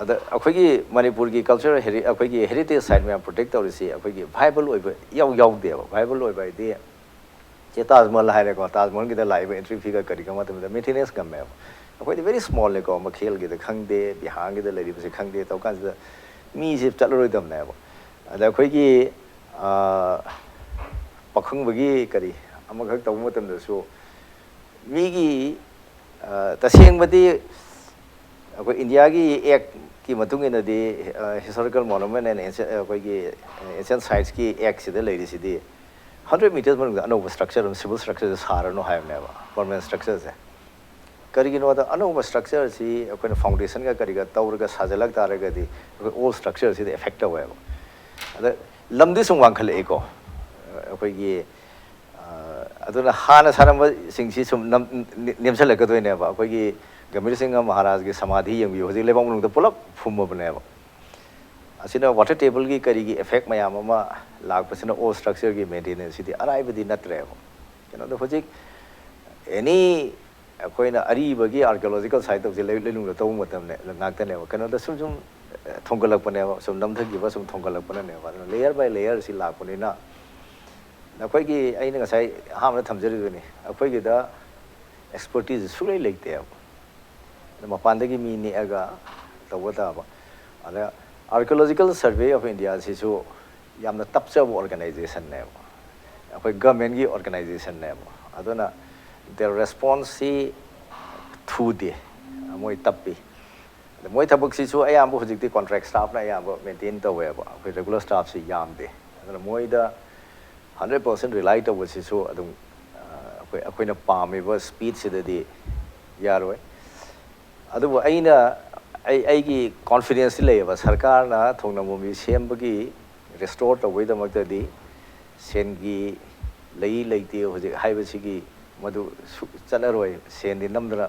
ada akhoi gi manipur gi culture akhoi gi heritage site me protect tawri si akhoi gi viable oi ba yaw de ba viable oi ba de che Taj Mahal hai ko Taj Mahal gi da live entry fee ka kari ka matam da maintenance kam me akhoi di very small le ko ma khel gi da khang de bihang gi da lari ba se khang de taw kan da mi se chalroi dam na ba ada akhoi gi pakhang ba gi kari amakhak taw matam da su mi gi taseng badi akhoi India gi ek ki matung ina di historical monument and ancient sites ki ek sida lady sidi 100 meters man no structure civil structure is hard no have never permanent structures ꯀꯔꯤꯒꯤꯅꯣꯗ ꯑꯅꯧꯕ ꯁ꯭ꯇ꯭ꯔꯛꯆꯔꯁꯤ ꯑꯩꯈꯣꯏꯅ ꯐꯥꯎꯟꯗꯦꯁꯟꯒ ꯀꯔꯤꯒ ꯇꯧꯔꯒ ꯁꯥꯖꯜꯂꯛ ꯇꯥꯔꯒꯗꯤ ꯑꯩꯈꯣꯏ all ꯁ꯭ꯇ꯭ꯔꯛꯆꯔꯁꯤꯗ effect ꯇꯧꯋꯦꯕ ꯑꯗ ꯂꯝꯗꯤ ꯁꯨꯝ ꯋꯥꯡꯈꯠꯂꯛꯏꯀꯣ ꯑꯩꯈꯣꯏꯒꯤ ꯑꯗꯨꯅ ꯍꯥꯟꯅ ꯁꯥꯔꯝꯕꯁꯤꯡꯁꯤ ꯁꯨꯝ ꯅꯦꯝꯁꯜꯂꯛꯀꯗꯣꯏꯅꯦꯕ ꯑꯩꯈꯣꯏꯒꯤ ꯒꯝꯚꯤꯔ ꯁꯤꯡꯍ ꯃꯍꯥꯔꯥꯖꯒꯤ ꯁꯃꯥꯙꯤ ꯌꯦꯡꯕꯤꯌꯨ ꯍꯧꯖꯤꯛ ꯂꯩꯕꯥꯛ ꯃꯅꯨꯡꯗ ꯄꯨꯂꯞ ꯐꯨꯝꯃꯕꯅꯦꯕ ꯑꯁꯤꯅ ꯋꯥꯇꯔ ꯇꯦꯕꯜꯒꯤ ꯀꯔꯤꯒꯤ ꯑꯦꯐꯦꯛ ꯃꯌꯥꯝ ꯑꯃ ꯂꯥꯛꯄꯁꯤꯅ ꯑꯣꯜ ꯁ꯭ꯇ꯭ꯔꯛꯆꯔꯒꯤ ꯃꯦꯟꯇꯦꯅꯦꯟꯁꯁꯤꯗꯤ ꯑꯔꯥꯏꯕꯗꯤ ꯅꯠꯇ꯭ꯔꯦꯕ ꯀꯩꯅꯣꯗ ꯍꯧꯖꯤꯛ ꯑꯦꯅꯤ ꯑꯩꯈꯣꯏꯅ ꯑꯔꯤꯕꯒꯤ ꯑꯥꯔꯀꯤꯑꯣꯂꯣꯖꯤꯀꯦꯜ ꯁꯥꯏꯠꯇꯧꯁꯦ ꯂꯩꯅꯨꯡꯗ ꯇꯧꯕ ꯃꯇꯝꯗ ꯉꯥꯛꯇꯅꯦꯕ ꯀꯩꯅꯣꯗ ꯁꯨꯝ ꯊꯣꯡꯒꯠꯂꯛꯄꯅꯦꯕ ꯁꯨꯝ ꯅꯝꯊꯈꯤꯕ ꯁꯨꯝ ꯊꯣꯡꯒꯠꯂꯛꯄꯅꯅꯦꯕ ꯑꯗꯨꯅ ꯂꯦꯌꯔ ꯕꯥꯏ ꯂꯦꯌꯔꯁꯤ ꯂꯥꯛꯄꯅꯤꯅ ꯑꯩꯈꯣꯏꯒꯤ ꯑꯩꯅ ꯉꯁꯥꯏ ꯑꯍꯥꯟꯕꯗ ꯊꯝꯖꯔꯤꯗꯨꯅꯤ ꯑꯩꯈꯣꯏꯒꯤꯗ ꯑꯦꯛꯁꯄꯔꯇꯤꯁ ꯁꯨꯡꯂꯩ ꯂꯩꯇꯦꯕ ꯃꯄꯥꯟꯗꯒꯤ ꯃꯤ ꯅꯦꯛꯑꯒ ꯇꯧꯕ ꯇꯥꯕ ꯑꯗ ꯑꯥꯔꯀꯤꯑꯣꯂꯣꯖꯤꯀꯦꯜ ꯁꯔꯚꯦ ꯑꯣꯐ ꯏꯟꯗꯤꯌꯥꯁꯤꯁꯨ ꯌꯥꯝꯅ ꯇꯞꯆꯕ ꯑꯣꯔꯒꯅꯥꯏꯖꯦꯁꯟꯅꯦꯕ ꯑꯩꯈꯣꯏ ꯒꯚꯔꯟꯃꯦꯟꯠꯒꯤ ꯑꯣꯔꯒꯅꯥꯏꯖꯦꯁꯟꯅꯦꯕ ꯑꯗꯨꯅ ꯗ ꯔꯦꯁꯄꯣꯟꯁꯁꯤ ꯊꯨꯗꯦ ꯃꯣꯏ ꯇꯞꯄꯤ ꯑꯗ ꯃꯣꯏ ꯊꯕꯛꯁꯤꯁꯨ ꯑꯌꯥꯝꯕ ꯍꯧꯖꯤꯛꯇꯤ ꯀꯣꯟꯇ꯭ꯔꯦꯛ ꯁ꯭ꯇꯥꯐꯅ ꯑꯌꯥꯝꯕ ꯃꯦꯟꯇꯦꯟ ꯇꯧꯋꯦꯕ ꯑꯩꯈꯣꯏ ꯔꯦꯒꯨꯂꯔ ꯁ꯭ꯇꯥꯐꯁꯤ ꯌꯥꯝꯗꯦ ꯑꯗꯨꯅ ꯃꯣꯏꯗ 100% ꯔꯤꯂꯥꯏ ꯇꯧꯕꯁꯤꯁꯨ ꯑꯗꯨꯝ ꯑꯩꯈꯣꯏꯅ ꯄꯥꯝꯃꯤꯕ ꯁ꯭ꯄꯤꯗꯁꯤꯗꯗꯤ ꯌꯥꯔꯣꯏ ꯑꯗꯨꯕꯨ ꯑꯩꯒꯤ ꯀꯣꯟꯐꯤꯗꯦꯟꯁꯇꯤ ꯂꯩꯌꯦꯕ ꯁꯔꯀꯥꯔꯅ ꯊꯣꯡ ꯅꯝꯕꯣꯝꯕꯤ ꯁꯦꯝꯕꯒꯤ ꯔꯦꯁꯇꯣꯔ ꯇꯧꯕꯒꯤꯗꯃꯛꯇꯗꯤ ꯁꯦꯟꯒꯤ ꯂꯩꯇꯦ ꯍꯧꯖꯤꯛ ꯍꯥꯏꯕꯁꯤꯒꯤ ꯃꯗꯨ ꯆꯠꯅꯔꯣꯏ ꯁꯦꯟꯗꯤ ꯅꯝꯗꯅ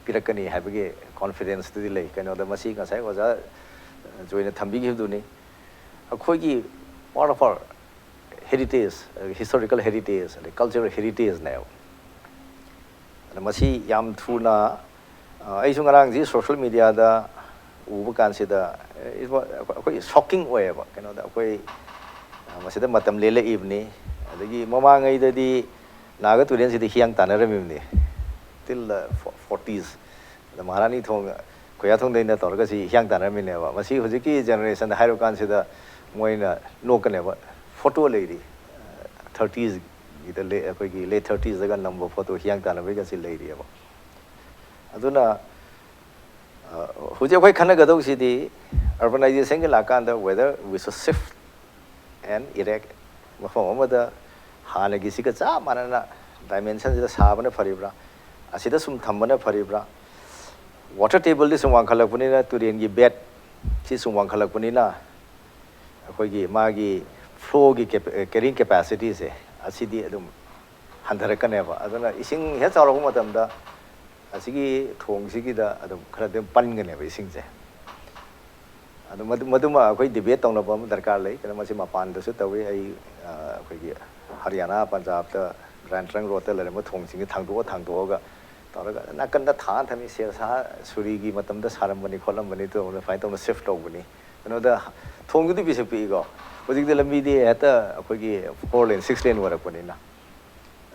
ꯄꯤꯔꯛꯀꯅꯤ ꯍꯥꯏꯕꯒꯤ ꯀꯣꯟꯐꯤꯗꯦꯟꯁꯇꯨꯗꯤ ꯂꯩ ꯀꯩꯅꯣꯗ ꯃꯁꯤ ꯉꯁꯥꯏ ꯑꯣꯖꯥ ꯖꯣꯏꯅ ꯊꯝꯕꯤꯈꯤꯕꯗꯨꯅꯤ ꯑꯩꯈꯣꯏꯒꯤ part of hour heritage historical heritage ꯑꯗꯩ ꯀꯜꯆꯔꯦꯜ ꯍꯦꯔꯤꯇꯦꯖꯅꯦꯕ ꯑꯗ ꯃꯁꯤ ꯌꯥꯝ ꯊꯨꯅ ꯑꯩꯁꯨ ꯉꯔꯥꯡꯁꯤ ꯁꯣꯁꯤꯌꯦꯜ ꯃീഡിꯌꯥꯗ ꯎꯕ ꯀꯥꯟꯁꯤꯗ ꯑꯩꯈꯣꯏ ꯁꯣꯛꯀꯤꯡ ꯑꯣꯏꯌꯦꯕ ꯀꯩꯅꯣꯗ ꯑꯩꯈꯣꯏ ꯃꯁꯤꯗ ꯃꯇꯝ ꯂꯦꯜꯂꯛꯏꯕꯅꯤ ꯑꯗꯒꯤ ꯃꯃꯥꯡꯉꯩꯗꯗꯤ ꯅꯥꯒ ꯇꯨꯔꯦꯟꯁꯤꯗ ꯍꯤꯌꯥꯡ ꯇꯥꯟꯅꯔꯝꯃꯤꯕꯅꯤ ꯇꯤꯜ ꯗ 40s ꯑꯗ ꯃꯍꯥꯔꯥꯅꯤ ꯊꯣꯡ ꯈꯣꯌꯥꯊꯣꯡꯗꯩꯅ ꯇꯧꯔꯒ ꯁꯤ ꯍꯤꯌꯥꯡ ꯇꯥꯟꯅꯔꯝꯃꯤꯅꯦꯕ ꯃꯁꯤ ꯍꯧꯖꯤꯛꯀꯤ ꯖꯦꯅꯦꯔꯦꯁꯟꯗ ꯍꯥꯏꯔꯨ ꯀꯥꯟꯁꯤꯗ ꯃꯣꯏꯅ ꯅꯣꯛꯀꯅꯦꯕ ꯐꯣꯇꯣ ꯂꯩꯔꯤ 30sꯒꯤꯗ ꯑꯩꯈꯣꯏꯒꯤ ꯂꯦꯠ 30sꯗꯒ ꯅꯝꯕ ꯐꯣꯇꯣ ꯍꯤꯌꯥꯡ ꯇꯥꯟꯅꯕꯒꯤꯒꯁꯤ ꯂꯩꯔꯤꯑꯕ ꯑꯗꯨꯅ ꯍꯧꯖꯤꯛ ꯑꯩꯈꯣꯏ ꯈꯟꯅꯒꯗꯧꯁꯤꯗꯤ ꯑꯔꯕꯅꯥꯏꯖꯦꯁꯟꯒꯤ ꯂꯥꯛꯀꯥꯟꯗ ꯋꯦꯗꯔ ꯋꯤ ꯁꯨꯗ shift and erect ꯃꯐꯝ ꯑꯃꯗ ꯍꯥꯟꯅꯒꯤꯁꯤꯒ ꯆꯞ ꯃꯥꯟꯅꯅ ꯗꯥꯏꯃꯦꯟꯁꯟꯁꯤꯗ ꯁꯥꯕꯅ ꯐꯔꯤꯕ꯭ꯔꯥ ꯑꯁꯤꯗ ꯁꯨꯝ ꯊꯝꯕꯅ ꯐꯔꯤꯕ꯭ꯔꯥ ꯋꯥꯇꯔ ꯇꯦꯕꯜꯗꯤ ꯁꯨꯝ ꯋꯥꯡꯈꯠꯂꯛꯄꯅꯤꯅ ꯇꯨꯔꯦꯟꯒꯤ ꯕꯦꯗ ꯁꯤ ꯁꯨꯝ ꯋꯥꯡꯈꯠꯂꯛꯄꯅꯤꯅ ꯑꯩꯈꯣꯏꯒꯤ ꯃꯥꯒꯤ ꯐ꯭ꯂꯣꯒꯤ ꯀꯦꯔꯤꯡ ꯀꯦꯄꯥꯁꯤꯇꯤꯁꯦ ꯑꯁꯤꯗꯤ ꯑꯗꯨꯝ ꯍꯟꯊꯔꯛꯀꯅꯦꯕ ꯑꯗꯨꯅ ꯏꯁꯤꯡ ꯍꯦꯛ ꯆꯥꯎꯔꯛꯄ ꯃꯇꯝꯗ ꯑꯁꯤꯒꯤ ꯊꯣꯡꯁꯤꯒꯤꯗ ꯑꯗꯨꯝ ꯈꯔ ꯑꯗꯨꯝ ꯄꯟꯒꯅꯦꯕ ꯏꯁꯤꯡꯁꯦ ꯑꯗꯨ ꯃꯗꯨꯃ ꯑꯩꯈꯣꯏ ꯗꯤꯕꯦꯠ ꯇꯧꯅꯕ ꯑꯃ ꯗꯔꯀꯥꯔ ꯂꯩ ꯀꯩꯅꯣ ꯃꯁꯤ ꯃꯄꯥꯟꯗꯁꯨ ꯇꯧꯋꯤ ꯑꯩꯈꯣꯏꯒꯤ ꯍꯔꯤꯌꯥꯅꯥ ꯄꯟꯖꯥꯕꯇ ꯒ꯭ꯔꯥꯟ ꯇ꯭ꯔꯪ ꯔꯣꯗꯇ ꯂꯩꯔꯝꯕ ꯊꯣꯡꯁꯤꯡꯁꯦ ꯊꯥꯡꯗꯣꯛꯑꯒ ꯇꯧꯔꯒ ꯅꯥꯀꯟꯗ ꯊꯝꯃꯤ ꯁꯦꯔꯁꯥ ꯁꯨꯔꯤꯒꯤ ꯃꯇꯝꯗ ꯁꯥꯔꯝꯕꯅꯤ ꯈꯣꯠꯂꯝꯕꯅꯤ ꯇꯧꯕꯅꯤ ꯁꯨꯃꯥꯏꯅ ꯇꯧꯅ ꯁꯤꯐ ꯇꯧꯕꯅꯤ ꯀꯩꯅꯣꯗ ꯊꯣꯡꯗꯨꯗꯤ ꯄꯤꯁꯛ ꯄꯤꯛꯏꯀꯣ ꯍꯧꯖꯤꯛꯇꯤ ꯂꯝꯕꯤꯗꯤ ꯍꯦꯛꯇ ꯑꯩꯈꯣꯏꯒꯤ 4 lane 6 lane ꯑꯣꯏꯔꯛꯄꯅꯤ나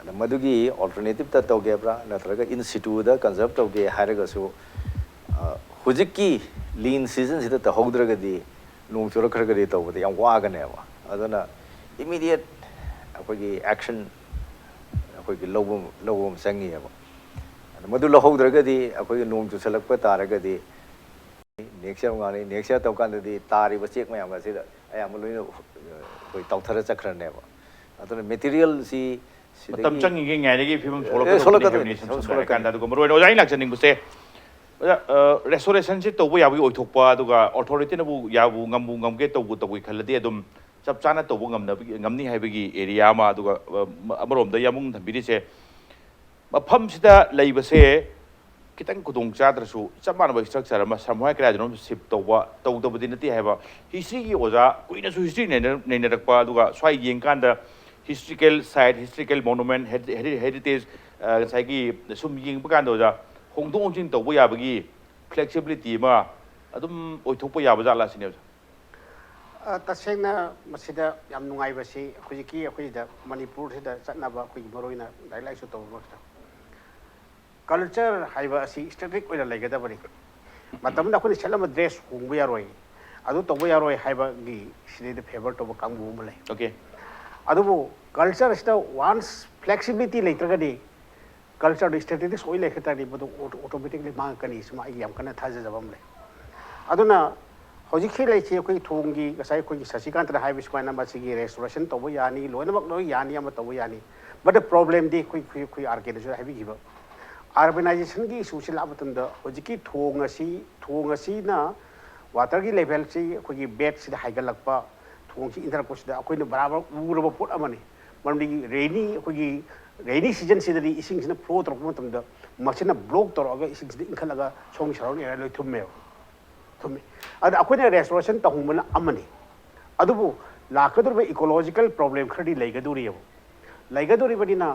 ꯑꯗ ꯃꯗꯨꯒꯤ ꯑꯣꯜꯇꯔꯅꯦꯇꯤꯞꯇ ꯇꯧꯒꯦꯕ꯭ꯔꯥ ꯅꯠꯇ꯭ꯔꯒ ꯏꯟ ꯁꯤꯇꯨꯗ ꯀꯟꯖꯔꯞ ꯇꯧꯒꯦ ꯍꯥꯏꯔꯒꯁꯨ ꯍꯧꯖꯤꯛꯀꯤ ꯂꯤꯟ ꯁꯤꯖꯟꯁꯤꯗ ꯇꯧꯍꯧꯗ꯭ꯔꯒꯗꯤ ꯅꯣꯡ ꯆꯨꯔꯛꯈ꯭ꯔꯒꯗꯤ ꯇꯧꯕꯗ ꯌꯥꯝ ꯋꯥꯒꯅꯦꯕ ꯑꯗꯨꯅ ꯏꯃꯤꯗꯤꯌꯦꯠ ꯑꯩꯈꯣꯏꯒꯤ ꯑꯦꯛꯁꯟ ꯑꯩꯈꯣꯏꯒꯤ ꯂꯧꯕ ꯑꯃ ꯆꯪꯉꯤꯑꯕ ꯑꯗ ꯃꯗꯨ ꯂꯧꯍꯧꯗ꯭ꯔꯒꯗꯤ ꯑꯩꯈꯣꯏꯒꯤ ꯅꯣꯡ ꯆꯨꯁꯜꯂꯛꯄ ꯇꯥꯔꯒꯗꯤ ꯅꯦꯛꯁ ꯏꯌꯔ ꯉꯥꯡꯅꯤ ꯅꯦꯛꯁ ꯏꯌꯔ ꯇꯧꯀꯥꯟꯗꯗꯤ ꯇꯥꯔꯤꯕ ꯆꯦꯛ ꯃꯌꯥꯝ ꯑꯁꯤꯗ ꯑꯌꯥꯝꯕ ꯂꯣꯏꯅ ꯑꯩꯈꯣꯏ ꯇꯧꯊꯔ ꯆꯠꯈ꯭ꯔꯅꯦꯕ ꯑꯗꯨꯅ ꯃꯦꯇꯤꯔꯤꯌꯦꯜꯁꯤ ꯃꯇꯝ ꯆꯪꯉꯤꯉꯩ ꯉꯥꯏꯗꯒꯤ ꯐꯤꯕꯝ ꯁꯣꯛꯂꯛꯀꯗꯣꯏꯅꯤ ꯁꯣꯛꯂꯛꯀꯗꯧꯕꯅꯤ ꯁꯝꯅ ꯍꯥꯏꯔꯀꯥꯟꯗ ꯑꯗꯨꯒ ꯃꯔꯨꯑꯣꯏꯅ ꯑꯣꯖꯥ ꯑꯩꯅ ꯂꯥꯛꯆꯅꯤꯡꯕꯁꯦ ꯔꯦꯁꯇꯣꯔꯦꯁꯟꯁꯤ ꯇꯧꯕ ꯌꯥꯕꯒꯤ ꯑꯣꯏꯊꯣꯛꯄ ꯑꯗꯨꯒ ꯑꯣꯊꯣꯔꯤꯇꯤꯅꯕꯨ ꯉꯝꯒꯦ ꯇꯧꯕꯒꯤ ꯈꯜꯂꯗꯤ ꯑꯗꯨꯝ ꯆꯞ ꯆꯥꯅ ꯇꯧꯕ ꯉꯝꯅꯤ ꯍꯥꯏꯕꯒꯤ ꯑꯦꯔꯤꯌꯥ ꯑꯃ ꯑꯗꯨꯒ ꯑꯃꯔꯣꯝꯗ ꯌꯥꯃꯨꯡ ꯊꯝꯕꯤꯔꯤꯁꯦ ꯃꯐꯝꯁꯤꯗ ꯂꯩꯕꯁꯦ kitang kudong chadrasu chapman ba structure ma samhai kra jnom ship tawdabudi nati haiba history gi oja kuina su history ne rakpa duga swai yeng kanda historical site historical monument heritage sai gi sum yeng ba kanda oja hongdong jing tawbo yabagi flexibility ma adum oithokpa yaba jala sine tasengna masida yam nungai basi khujiki akhujida manipur sida chatnaba khuji maroina dailai su tawba culture haiba asi static oina legadabani matamda khuni selama dress hungbu yaroi adu tawbu yaroi haiba gi sidi favor to kangbu male okay adubu culture sta once flexibility latragadi culture statistics oi lekhatari bodu automatically mangkani sma yam kana thaja jabam le aduna hojiki leichi koi thongi gasai koi Shashikant haiba smaina masigi restoration tawbu yani loinamak no yani ama tawbu yani but the problem di koi archaeology haibi giba urbanisation की issue से लाबतंदा होजिकी थोंग असी ना water की level से अखोगी bed से हाइगलक्पा थोंग से inter post अखोइना बराबर उरब पोट अमने मरमदी रेनी अखोगी रेनी सीजन से दरी इसिंग से फ्लो तौरप मतंदा मसिना ब्लॉक तौरगा इसिंग से इंखलगा सोंग सराउंड एरिया लोय थुम्मे थुम्मे अद अखोइना रेस्टोरेशन तहुमना अमने अदुबु लाकदुरबे इकोलॉजिकल प्रॉब्लम खरदी लेगदुरियबो लेगदुरिबदिना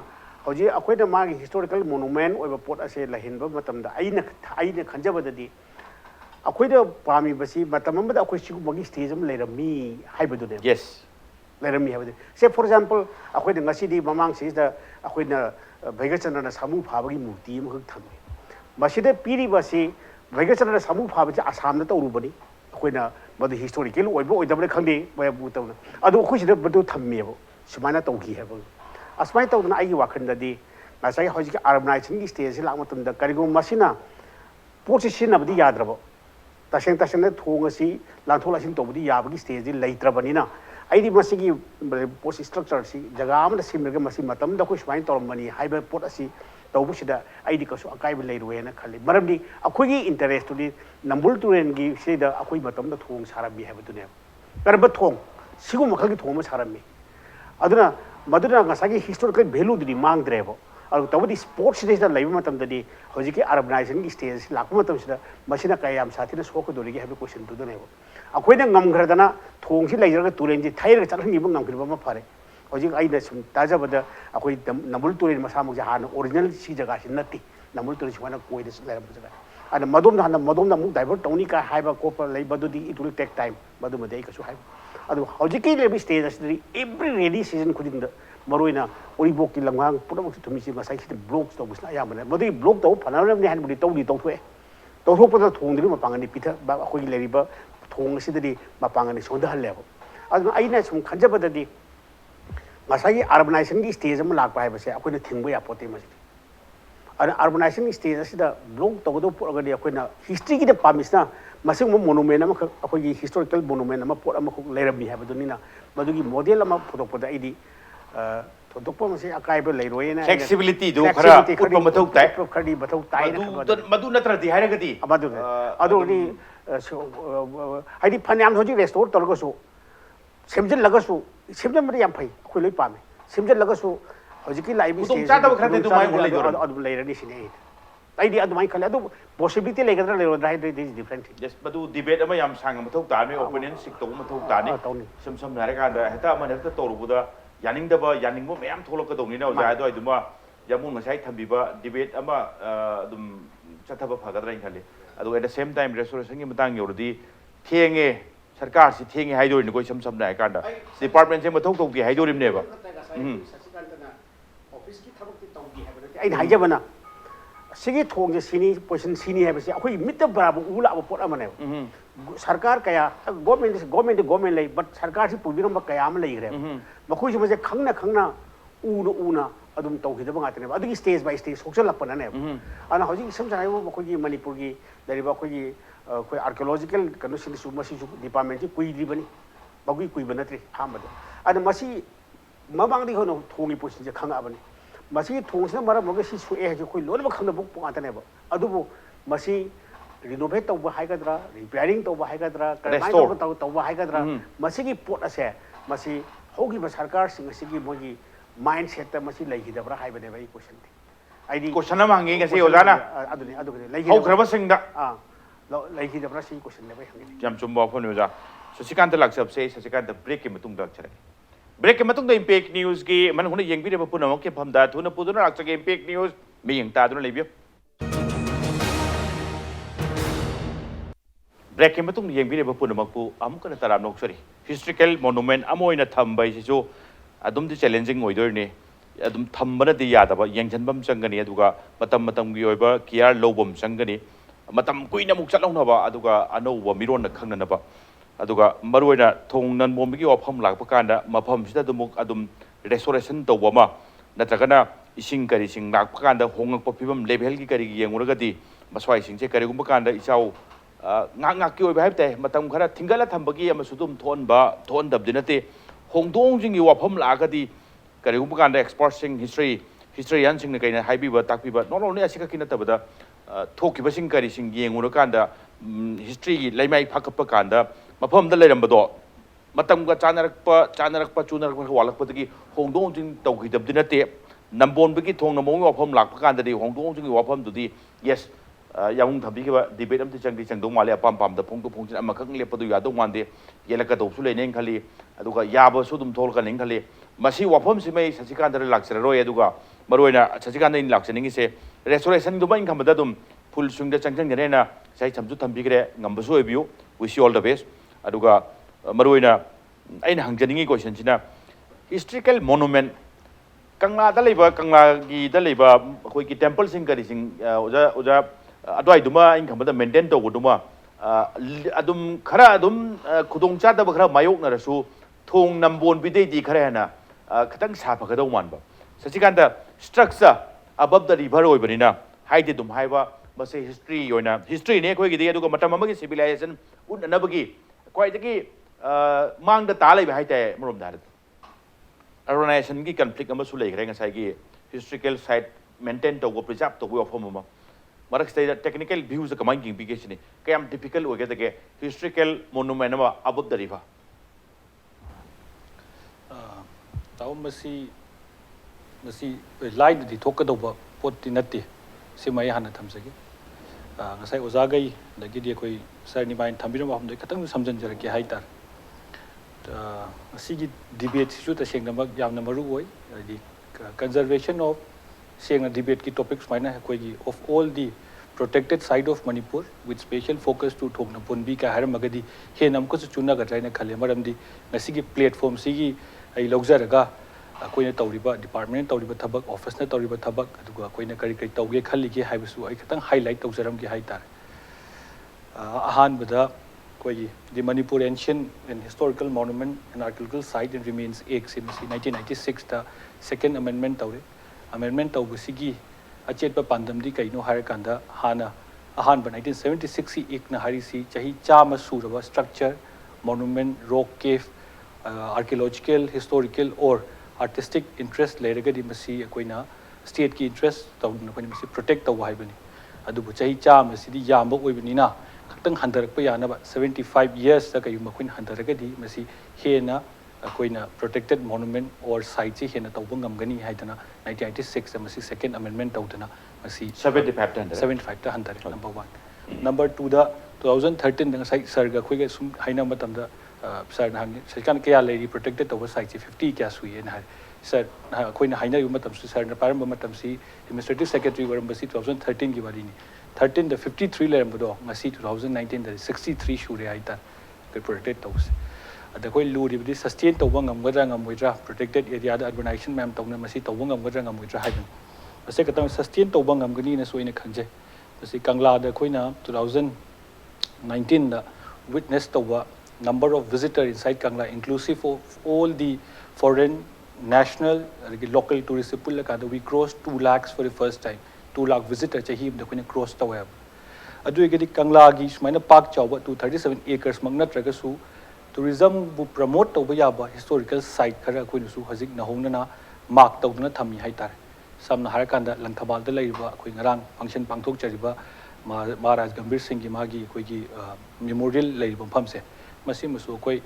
हौजी अखोइना मागी हिस्टोरिकल मोनुमेंट ओइबा पोट असे लहिनबा मतमदा आइना खंजबददी अखोइना पामीबसी मतम अमदा अखोइ सिगुमगी स्टेज अम लेरमी हाइबदुने यस लेरमी हाइबदु से फॉर एग्जांपल अखोइना ngасꯤदी ममांग सिदा अखोइना भैगचन्द्रना सामु फाबगी मूर्ति अमखक थम्मे मसिदा पीरिबसी भैगचन्द्रना सामु फाबजी आसामना तौरुबनी अखोइना मदु हिस्टोरिकल ओइबो ओइदबले खंदे बयबु तौना अदु अखोइसिदा बदु थम्मेबो सुमाइना तौगी हेबो असमाय तौदना आइगी वाखंददी ngасai हौजिक अर्बनाइजेशन की स्टेज से लामतंदा करिगो मसिना पोट सिनबदी याद्रबो तसें तसें थोंग असि लांथोलासिन तौबदी याबगी स्टेज लेत्रबनिना आइदी मसिगी पोस्ट स्ट्रक्चर सि जगह अमदा सिमरगे मसि मतमदा को सुमाइन तौरमनी हाइबा पोट असि तौबुसिदा आइदी कसु अकाइब लेरुवेना खल्ली मरमदी अखोगी इंटरेस्ट तुदी नंबुल तुरेनगी सिदा अखोई मतमदा थोंग सारबी हाइबदुने करब थोंग सिगु मखलगी थोंग सारमी अदुना मदुना ngасai हिस्टोरिकल वैल्यू दुदी मांगद्रेबो अरु तबदी स्पोर्ट्स सिदा लेबा मतमददी हौजिकी अर्बनाइजेशन की स्टेज लाकु मतमसिदा मसिना कयाम साथिना सोकदोरिगे हाइबे क्वेश्चन तुदनेबो अखोइना ngमग्रदना थोंगसि लेजरगा तुरेनजि थाइरगा चलहनिबो ngमग्रिबा मा फारे हौजिक आइना सुम ताजाबदा अखोइ नंबुल तुरेन मसामुक हान ओरिजिनल सि जगह सि नति नंबुल तुरेन सिवाना कोइदा लेरब जगह अन मदोमदा मुक डाइवर्ट टौनी का हाइबा कोपर लेबदुदी इट विल टेक टाइम मदुमदे कसु हाइबा अदु हौजिकी लेबि स्टेज असि एवरी रेनी सीजन खुदिंदा मरोइना ओरिबोक की लंगांग पुरमक थुमिसि ngасai खि ब्लॉक तौबसना यामने मदुई ब्लॉक तौ फनारमने हानबुदी तौदी तौथोए तौथोपदा थोंदरि मपांगनि पिथा अखोइ लेरिबा थोंग सिदि मपांगनि सोंदहल्लेबो अदु आइना सुम खंजबददी ngасai अर्बनाइजेशन की स्टेज अम लाकपा हाइबसे अखोइना थिंगबो यापोते मसि अन अर्बनाइजेशन की स्टेज असिदा ब्लॉक तौगदो पुरगदि अखोइना हिस्ट्री की पामिसना मसिंग मोनुमेंट अम अखोइ हिस्टोरिकल मोनुमेंट अम पोट अम लेरबि हाइबदुनिना मदुगी मॉडल अम फोटोपदा आइदी थोदोपो मसे अकाइबो लेरोयना फ्लेक्सिबिलिटी दो खरा उटपो मथौ ताइ खरदी मथौ ताइ मदु नत्रदि हाइरगदि अदुनी हाइदी फन्याम होजि रेस्टोर तलगसु सेमजन लगसु सेमजन मदि याम फै अखोइ लोइ पामे सेमजन लगसु होजिकी लाइबि स्टेज चादब खरदे दुमाइ लेजोर अदु लेरनि सिने आइदी अदुमाइ खले अदु पॉसिबिलिटी लेगदरा लेरोद्रा हाइदि दिस डिफरेंट यस मदु डिबेट अमा याम सांग मथौ ताने ओपिनियन सिक तौ मथौ ताने सम सम नारे कादा हेता अमा हेता तौरुबुदा यानिंगदबा यानिंगबो मयाम थोलकदोंनिना ओजा आदो आइदुमा यामुन ngасai थम्बिबा डिबेट अमा अदुम चथबा फगदरा इखले अदु at the same time restoration की मतंग योरदी थेंगे सरकार से थेंगे हाइदोरिन कोइ सम सम नाय कांदा डिपार्टमेंट से मथौ तौगी हाइदोरिमनेबा शशिकांतना ऑफिस की थबक तौगी हाइबना आइ हाइजबना सिगी थोंजे सिनी पोजिशन सिनी हाइबसे अखोइ मित बराबर उलाबो पोट अमने सरकार कया गवर्नमेंट ले बट सरकार से पुबिरम कया अम लेग्रे मखोइ मसे खंगना उना अदुम तौहिदब गातने अदुगी स्टेज बाय स्टेज सोचलपने अना हौजी समझाइबो मखोइ मणिपुर की लरिबा अखोइ कोइ आर्कियोलॉजिकल कनो सिसु मसिसु डिपार्टमेंट की कुइद्रिबनी बगुइ कुइबनत्रि हामद अन मसी मबांगदि होनो थोंगी पोजिशन से खंगाबनी मसी थोंसना मरम मगे सि सुए है कोइ लोनब खंगब पोआतनेबा अदुबो मसी रिनोवेट तौबा हाइगद्रा रिपेयरिंग तौबा हाइगद्रा करेक्ट तौबा हाइगद्रा मसिगी पोट असे मसी होगी सरकार सिंग सिगी मोगी माइंड सेट मसी लेहिदबरा हाइबनेबा ई क्वेश्चन थी आईडी क्वेश्चन अमा हंगे गसे ओजाना अदुने लेहि हौग्रबा सिंगदा लेहिदबरा सी क्वेश्चन लेबा हंगे याम चुम्बा फोन ओजा शशिकांत लाक्सब से शशिकांत ब्रेक के मतुंग दक्षरे ब्रेक के मतुंग इम्पैक्ट न्यूज की मन हुन येंगबिरेबा पुनम के फमदा थुन पुदुन लाक्सगे इम्पैक्ट न्यूज मियंग तादुन लेबियो ब्रेक के मतुंग येंगबिरेबा पुनमकु अमुकन तराम नोक्सरी हिस्टोरिकल मोनुमेंट अमोइना थम्बा इसिसु अदुम दि चैलेंजिंग ओइदोरने अदुम थम्बनदि यादबा येंजनबम चंगनी अदुगा मतम मतमगी ओइबा केयर लोबम चंगनी मतम कुइना मुक चलौनबा अदुगा अनौबा मिरोन खंगनबा अदुगा मरुइना थोंग ननबोंबगी वाफम लाकपा कांदा मफम सिदा दुमुक अदुम रेस्टोरेशन तौबमा नत्रगना इसिंग करी सिंग लाकपा कांदा होंगक पफिबम लेवल की करी येंगुरगदी मस्वाई सिंगसे करीगुंबा कांदा इचाउ ngak ki oi bai tai matam khara thingala thambagi amasu dum thonba thon dab dinate hongdong jing yu wafam la ga di kari um kan export sing history historian kaina haibiba takbiba not only asika kinatabada thokibasing karising yengurukanda history laimai phakapa kanda mafamda leirambado matamga chanarakpa chunarakpa walakpadagi hongdong jing tawhidabdi nate nambonbagi thong namong wafam lakpa kanda di hongdong jing wafam dudi yes yang thabi ke debate am ti changdong male apam pam da phongtu phongchin amakak lepadu yadu mande yelaka do su leneng khali aduga yaba su dum thol kan khali masi wafam simai Shashikant laksara roi aduga maroina Shashikant in laksaning se restoration do bain khamada dum full sungda changjang gerena sai chamju thambi gre ngambasu ebiu wish you all the best aduga maroina aina hangjaningi question china historical monument kangla da leba kangla gi da leba khoi ki temple sing kari sing oja adwai duma in khamada maintain to duma adum khara adum khudong cha da khara mayok na rasu thong nambon bidei di khara na khatang sa pha gadau man ba Shashikant structure above the river oi banina haide dum haiba base history yoina history ne khoi gi de aduga matam amagi civilization un anabagi kwai dagi mang da ta lai ba haite morom da urbanization ki conflict ama su lei ngai sai gi historical site maintain to go preserve to go of home marak state technical views ka mang implication ni kayam typical ho ge historical monument ma above the river taw masi line di thok do ba pot ti natti simai hana thamsagi ngasai ozagai dagi di koi sir ni bain thambiro ma hamdoi khatang samjan jara ke hai tar asigi debate su ta seng namak yam na maru oi di conservation of seng debate ki topics maina koi gi of all the protected side of Manipur with special focus to thong NAMBONBI ka har magadi he nam ko chuna ga traina khale maram di ngasigi platform sigi ai logjaraga koina tawriba department tawriba thabak office na tawriba thabak aduga koina kari tawge khali ge haibasu ai khatang highlight tawjaram ge haitar ahan bada koi the Manipur ancient and historical monument and archaeological site and remains act in 1996 ta second amendment tawre amendment tawbusigi achetpa pandam di kaino har kanda hana ahan ba 1976 ek na hari si chahi chama suraba structure monument rock cave archaeological historical or artistic interest lairagadi masi koina state ki interest tawna koina masi protect taw haibani adubu chahi chama sidi yamba oibani na khatang handarak pa yana ba 75 years ta kayu makuin handaragadi masi hena koina protected monument or site si hena tawba ngamgani haidana 1996 masi second amendment tawdana masi 75 ta handare number 1 number 2 da 2013 dang sai sarga khoiga sum haina matamda sir nang Shashikant kaya lady protected over site 50 kya sui en hai sir koina haina yu matam su sir na param matam si administrative secretary waram basi 2013 ki wari ni 13 the 53 leram bodo ngasi 2019 the 63 shure aita protected tawse ada koi luri bi sustain tawba ngamgadra ngamoidra protected area da urbanization ma'am tawna masi tawba ngamgadra ngamoidra haibin ase katang sustain tawba ngamgani na soina khanje masi kangla da koina 2019 da witness tawba number of visitors inside Kangla, inclusive of all the foreign, national, local tourists, we crossed 2 lakhs for the first time. 2 lakh visitors, we crossed the web. Adu egedi Kangla gi smaina park chawba 237 acres magna tragasu tourism bu promote tawba yaba historical site khara koinu su hazik na hongna na mark tawduna thami haitar. Samna harakanda langthabal da laiba koi ngarang function pangthok chariba Maharaj Gambhir Singh gi magi koi gi memorial laiba phamse. Masi masu koi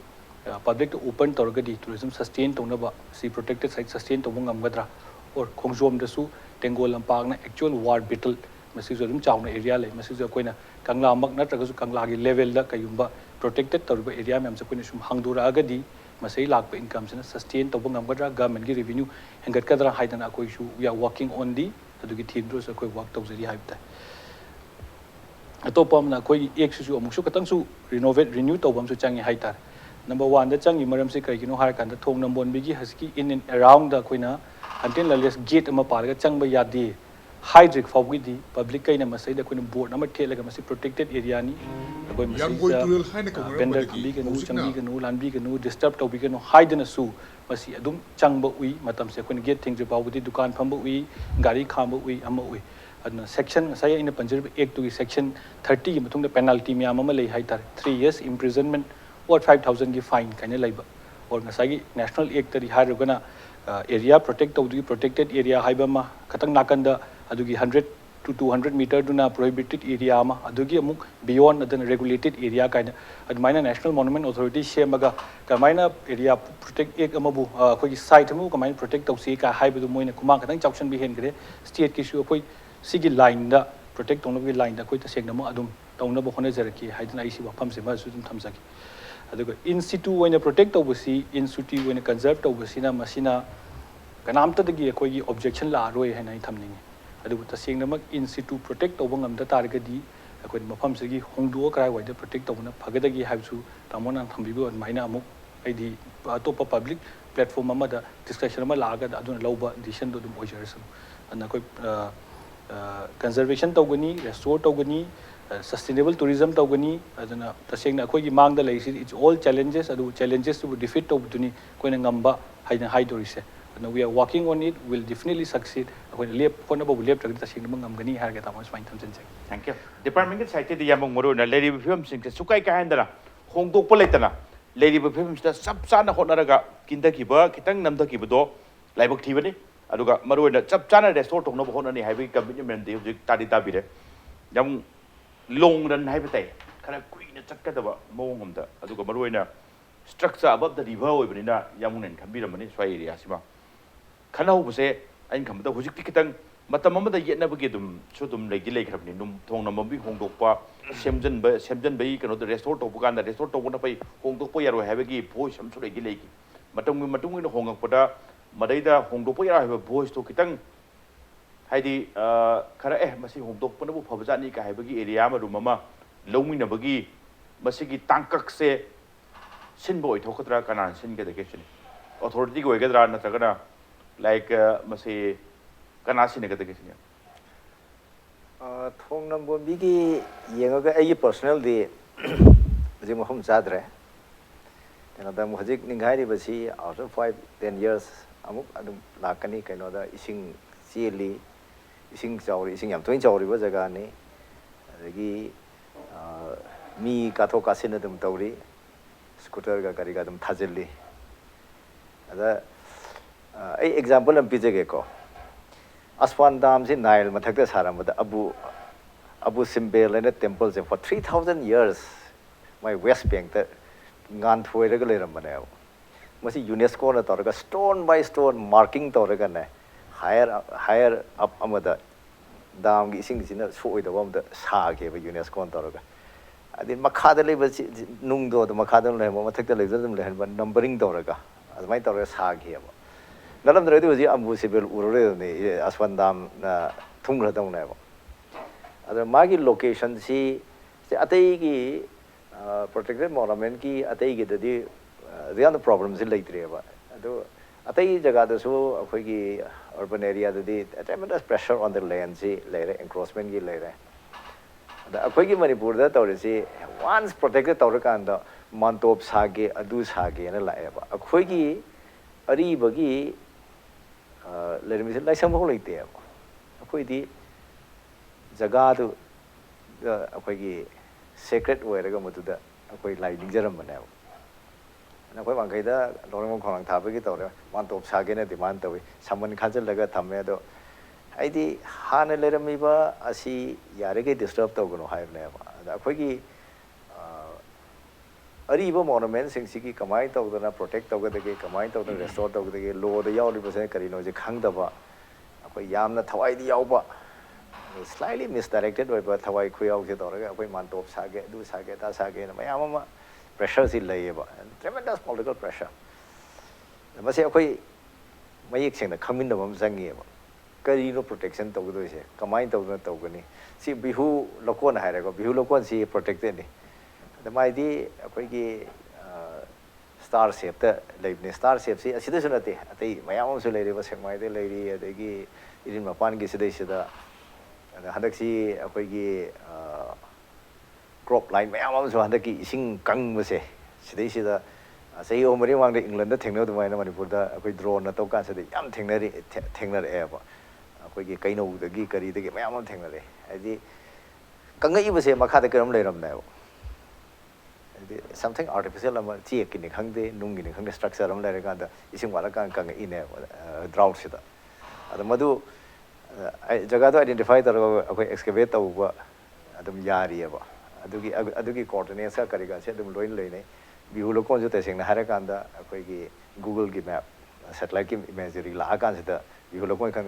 public to open torgadi tourism sustain tonaba si protected site sustain to ngamgadra or khongjom dasu tengol lampang na actual war battle masi zorum chawna area le masi zo koina kangla mak na tragasu kangla gi level da kayumba protected torba area mem koina sum hangdura agadi masai lakpa income sina sustain to ngamgadra government gi revenue hengat kadra haidana koi su we are working on the adugi theme do so koi work tawjari haibta atopam na koi ek su amuksu katang su renovate renew tawbam su changi haitar number 1 da changi maram se kai gino har kan da thong NAMBONBI gi haski in and around da koina until lales gate ama parga changba yadi hydric fawgi di public kai na masai da koina board na thela ga masi protected area ni koi masai vendor bi ga nu changi ga nu lanbi ga nu disturb tawbi ga nu haidana su masi adum changba ui matam se koina gate thing je bawdi dukan phamba ui gari khamba ui ama ui section saya in Punjab Act to section 30 ki matung penalty mi ama lei haitar 3 years imprisonment or 5,000 ki fine kaina laiba or ngasagi national act tari harugana area protect tawdu protected area haiba ma khatang nakanda adugi 100 to 200 meter duna prohibited area ma adugi amuk beyond the regulated area kaina admaina national monument authority shemaga kamaina area protect ek amabu khoi site mu kamaina protect tawsi ka haiba du moina kuma khatang chauction bi hen gre state ki su khoi sigi line da protect tongnabi line da khoi ta segna mu adum tongna bo hone jaraki haidna isi wafam se ma su dum thamsaki aduga in situ oina protect tawsi in situ oina conserve tawsina masina kanamta dagi khoi gi objection la roi hai nai thamningi adugu tasengnamak in situ protect tawba ngamda targadi akoi mafam sigi hongdu krai waida protect tawna phagadagi haibsu tamona thambibu maina amuk aidi atopa public platform amada discussion ama laga aduna lauba decision do dum oijarasam anna koi conservation tawgani restore tawgani sustainable tourism tawgani aduna tasengna akoi gi mangda leisi it's all challenges adu challenges to defeat tawduni koina ngamba haina haidorise and we are working on it will definitely succeed when lep kona bo lep tagta sing mangam gani har ga tamos fain tham chen thank you department ki site di yamong moru na lady film sing se sukai ka handana hongdok pa leitana lady film sta sab sana honaraga kinda ki ba kitang namda ki do laibak thibani aduga maru na sab sana restore tongna bo honani haibi commitment de hujik tadi tabire yam long ran haibi tai khara kuina chakka da ba mong homda aduga maru na structure above the river oibani na yamunen khambiramani swai area sima khanaw buse ain khamda hujik tikitang matam amada yetna bagi dum sudum legi legrabni num thongna mambi hongdokpa semjan bai kano restore to bukan restore to bona pai hongdokpa yaro habegi voice am su legi legi matung ni hongak pada madaida hongdokpa yaro habe voice to kitang haidi khara masi hongdokpa na bu phabjani ka habegi area ma rumama longmi na bagi masigi tangkak se sinboi thokatra kanan sin ge de question authority go gedra na tagana like masi kanasi ne gadage sinya thong nambombi gi yengaga ai personal di jing hom zadre tena da mu hajik ningai ri basi after 5-10 years amuk adum lakani kaino da ising cheli ising chawri ising yam toin chawri ba jaga ni adagi mi katho kasin adum tawri scooter ga gari ga adum thajeli ada ai example am pije ge ko aswan dam se nile mathak da saram da abu simbel and temple se for 3000 years my west bank da ngan thoi ra ga le ram bane masi unesco na tor ga stone by stone marking tor ga ne higher up amada dam gi sing sina soi da bam da sa ge ba unesco tor ga adi makha da le ba nung do da makha da le ma mathak da le jam le ba numbering tor ga admai tor ga sa ge ba nalam dre di abu simbel urore ne aswan dam na thungra da na ba ada magi location si atai gi protected monument ki atai gi da di real problems in laitre ba ado atai jaga da so akhoi gi urban area da di tremendous pressure on the land si lere encroachment gi lere ada akhoi gi manipur da tawre si once protected tawre kan da mantop sage adu sage na la ba akhoi gi ari bagi lere mi lai sam ho leite ba akhoi di jaga du akhoi gi secret oiraga mutuda akhoi lai dingjaram bane na khoi bang kai da lorong khong tha ba gi tawre man top sa ge na demand tawi saman khajal laga thamme do ai di han lerami ba asi yare ge disturb taw gono hai ne ba da akhoi gi ari ba monument sing si gi kamai taw da protect taw ga de kamai taw da restore taw ga de lo da yaw li ba se kari no je khang da ba akhoi yamna thawai di yaw ba slightly misdirected by thawai khuyau se toraga apoi man top sage du sage ta sage na mayama pressure si lai ba tremendous political pressure mase apoi mayik seng na khamin da bam sangi ba kari no protection to do se kamai to na to gani si bihu lokon ha re ko bihu lokon si protected ni the mai di apoi gi star shape ta leibne star shape si asida sunate atai mayama su lai re ba sek mai de lai ri adagi irin mapan gi sidai sida hadak si akhoi gi crop line mayam am so hadak ki ising kang ba se sidai sida sei omari wang de england da thengna du mai na manipur da akhoi drone na to kan se de yam thengna re ba akhoi gi kaino da gi kari de gi mayam am thengna re ai di kangai ba se makha da karam le ram na something artificial ama check ni khangde nung ni khangde structure am lere kan da ising wala kan kan ine drought sida ada madu jaga to identify tar akoi excavate taw ba adum yari ba adugi coordinates ka kariga se adum loin lei nei bihu lo kon jo te sing na hara kan da akoi gi google gi map satellite ki imagery la kan sida bihu lo kon kan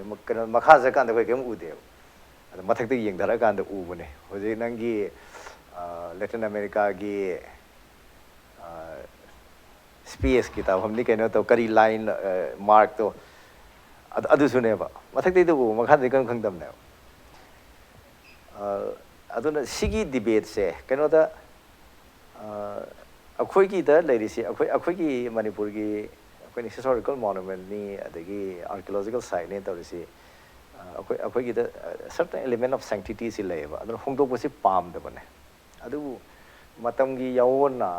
makha se kan da koi kem u de ada mathak te yeng dara kan da u bune hoje nangi Latin America gi space kita हमने कहने तो करी line mark तो अदु सुने बा मथक ते तो मखा दे कन खंगदम ने अदुना सिगी debate से कहनो ता अखोई की ता लेरी से अखोई की मणिपुर की अखोई historical monument ni adagi archaeological site ne तो से अखोई की ता certain element of sanctity से ले बा अदुना होंदो को से पाम दे बने अदु मतम की यावना